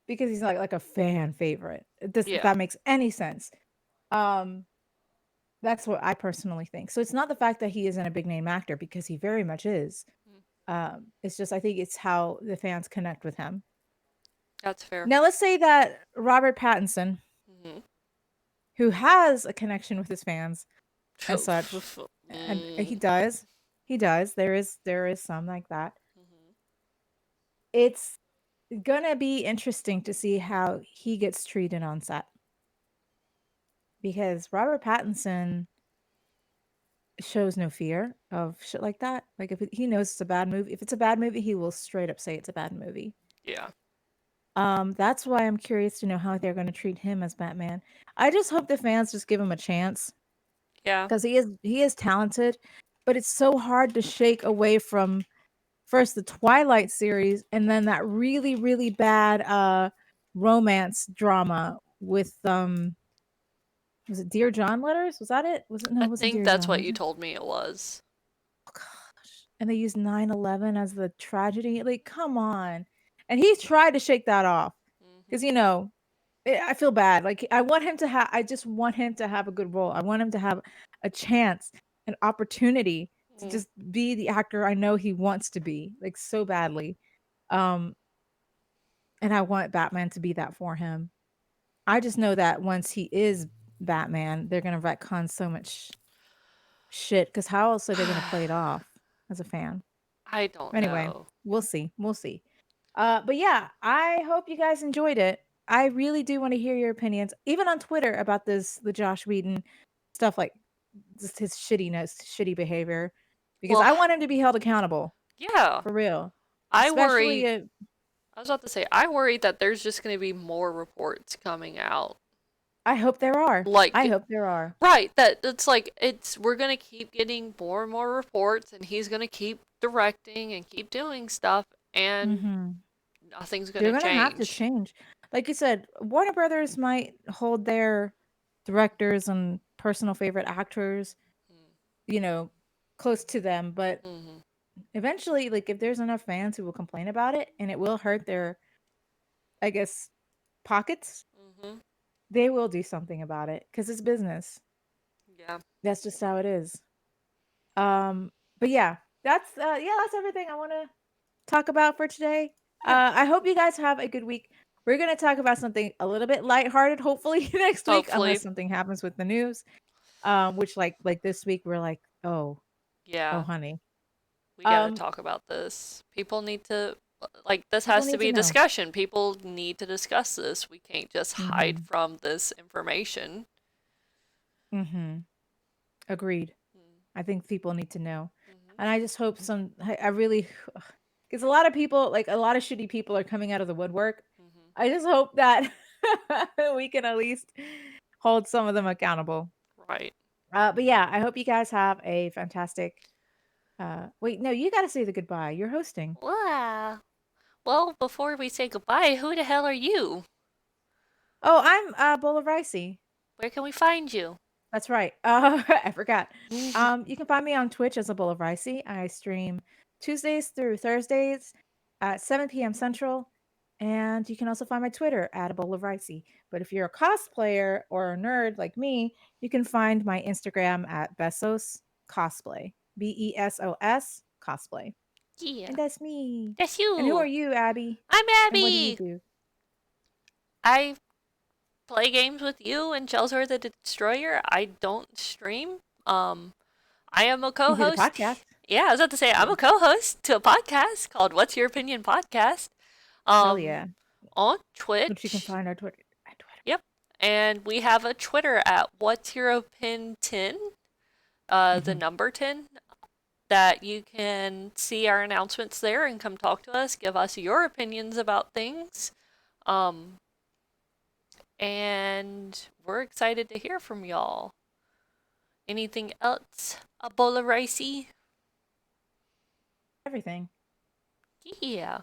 Because he's like a fan favorite. If Yeah. that makes any sense. Um, that's what I personally think. So it's not the fact that he isn't a big name actor because he very much is. Mm. It's just I think it's how the fans connect with him. That's fair. Now let's say that Robert Pattinson, Hmm. who has a connection with his fans as such, and Mm. he does. There is some like that. Hmm. It's gonna be interesting to see how he gets treated on set because Robert Pattinson shows no fear of shit like that. Like if he knows it's a bad movie, if it's a bad movie, he will straight up say it's a bad movie. Yeah. That's why I'm curious to know how they're going to treat him as Batman. I just hope the fans just give him a chance Yeah. because he is talented, but it's so hard to shake away from first the Twilight series and then that really really bad romance drama with was it Dear John letters? Was that it? Was it no? I It wasn't think Dear that's John. what Was you it? told me it was. Oh gosh. And they used 9/11 as the tragedy. Like, come on. And he tried to shake that off because Hmm. I feel bad. Like I just want him to have a good role. I want him to have a chance, an opportunity to Mm. just be the actor I know he wants to be, like so badly. Um, and I want Batman to be that for him. I just know that once he is Batman, they're gonna retcon so much shit. Because how else are they gonna play it off as a fan? I don't Anyway, know. we'll see. We'll see. But yeah, I hope you guys enjoyed it. I really do want to hear your opinions, even on Twitter about the Josh Whedon stuff, like just his shittiness, shitty behavior, because Well, I want him to be held accountable yeah. for real. I Especially, worry. I was about to say, I worry that there's just going to be more reports coming out. I hope there are. I Like, hope there are. right, that it's like, we're going to keep getting more and more reports, and he's going to keep directing and keep doing stuff, and Hmm. nothing's going They're to gonna have to change. change. Like you said, Warner Brothers might hold their directors and personal favorite actors, you know, close to them, but Mm-hmm. eventually, like, if there's enough fans who will complain about it and it will hurt their, I guess, pockets, Mm-hmm. they will do something about it because it's business. Yeah. That's just how it is. Um, but that's everything I want to talk about for today. Yeah. I hope you guys have a good week. We're gonna talk about something a little bit lighthearted, hopefully next week, Hopefully. unless something happens with the news. Which like this week we're like, oh Yeah. honey. We got to Um, talk about this. People need to, like, this People has to need to be a know. discussion. People need to discuss this. We can't just hide Mm-hmm. from this information. Mm-hmm. Agreed. I think people need to know. Mm-hmm. And I just hope I really, because a lot of people, like a lot of shitty people are coming out of the woodwork. Mm-hmm. I just hope that we can at least hold some of them accountable. Right. But yeah, I hope you guys have a fantastic, wait, no, you got to say the goodbye. You're hosting. Wow. Well, before we say goodbye, who the hell are you? Oh, I'm Bowl of Ricey. Where can we find you? That's right. I forgot. You can find me on Twitch as a Bowl of Ricey. I stream Tuesdays through Thursdays at 7 p.m. Central. And you can also find my Twitter at a bowl of ricey. But if you're a cosplayer or a nerd like me, you can find my Instagram at Besos Cosplay. Besos Cosplay. Yeah. And that's me. That's And who are you. you, Abby? I'm And what do you Abby. do? I play games with you and Chelsea the Destroyer. I don't stream. Um, I am a You do the co-host. podcast. Yeah, I was about to say I'm Yeah. a co-host to a podcast called What's Your Opinion Podcast. Hell Um, yeah. on Which you can Twitch. find our Twitter at Twitter. Yep. And we have a Twitter at What's Your Opin 10. The Mhm. number 10. that you can see our announcements there and come talk to us, give us your opinions about things. Um, and we're excited to hear from y'all. Anything else? A bowl of ricey? Everything. Yeah.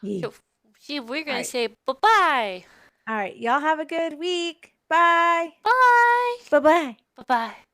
Yeah. So, see, we're All gonna right. say bye-bye. All right. Y'all have a good week. Bye. Bye. Bye bye. Bye-bye.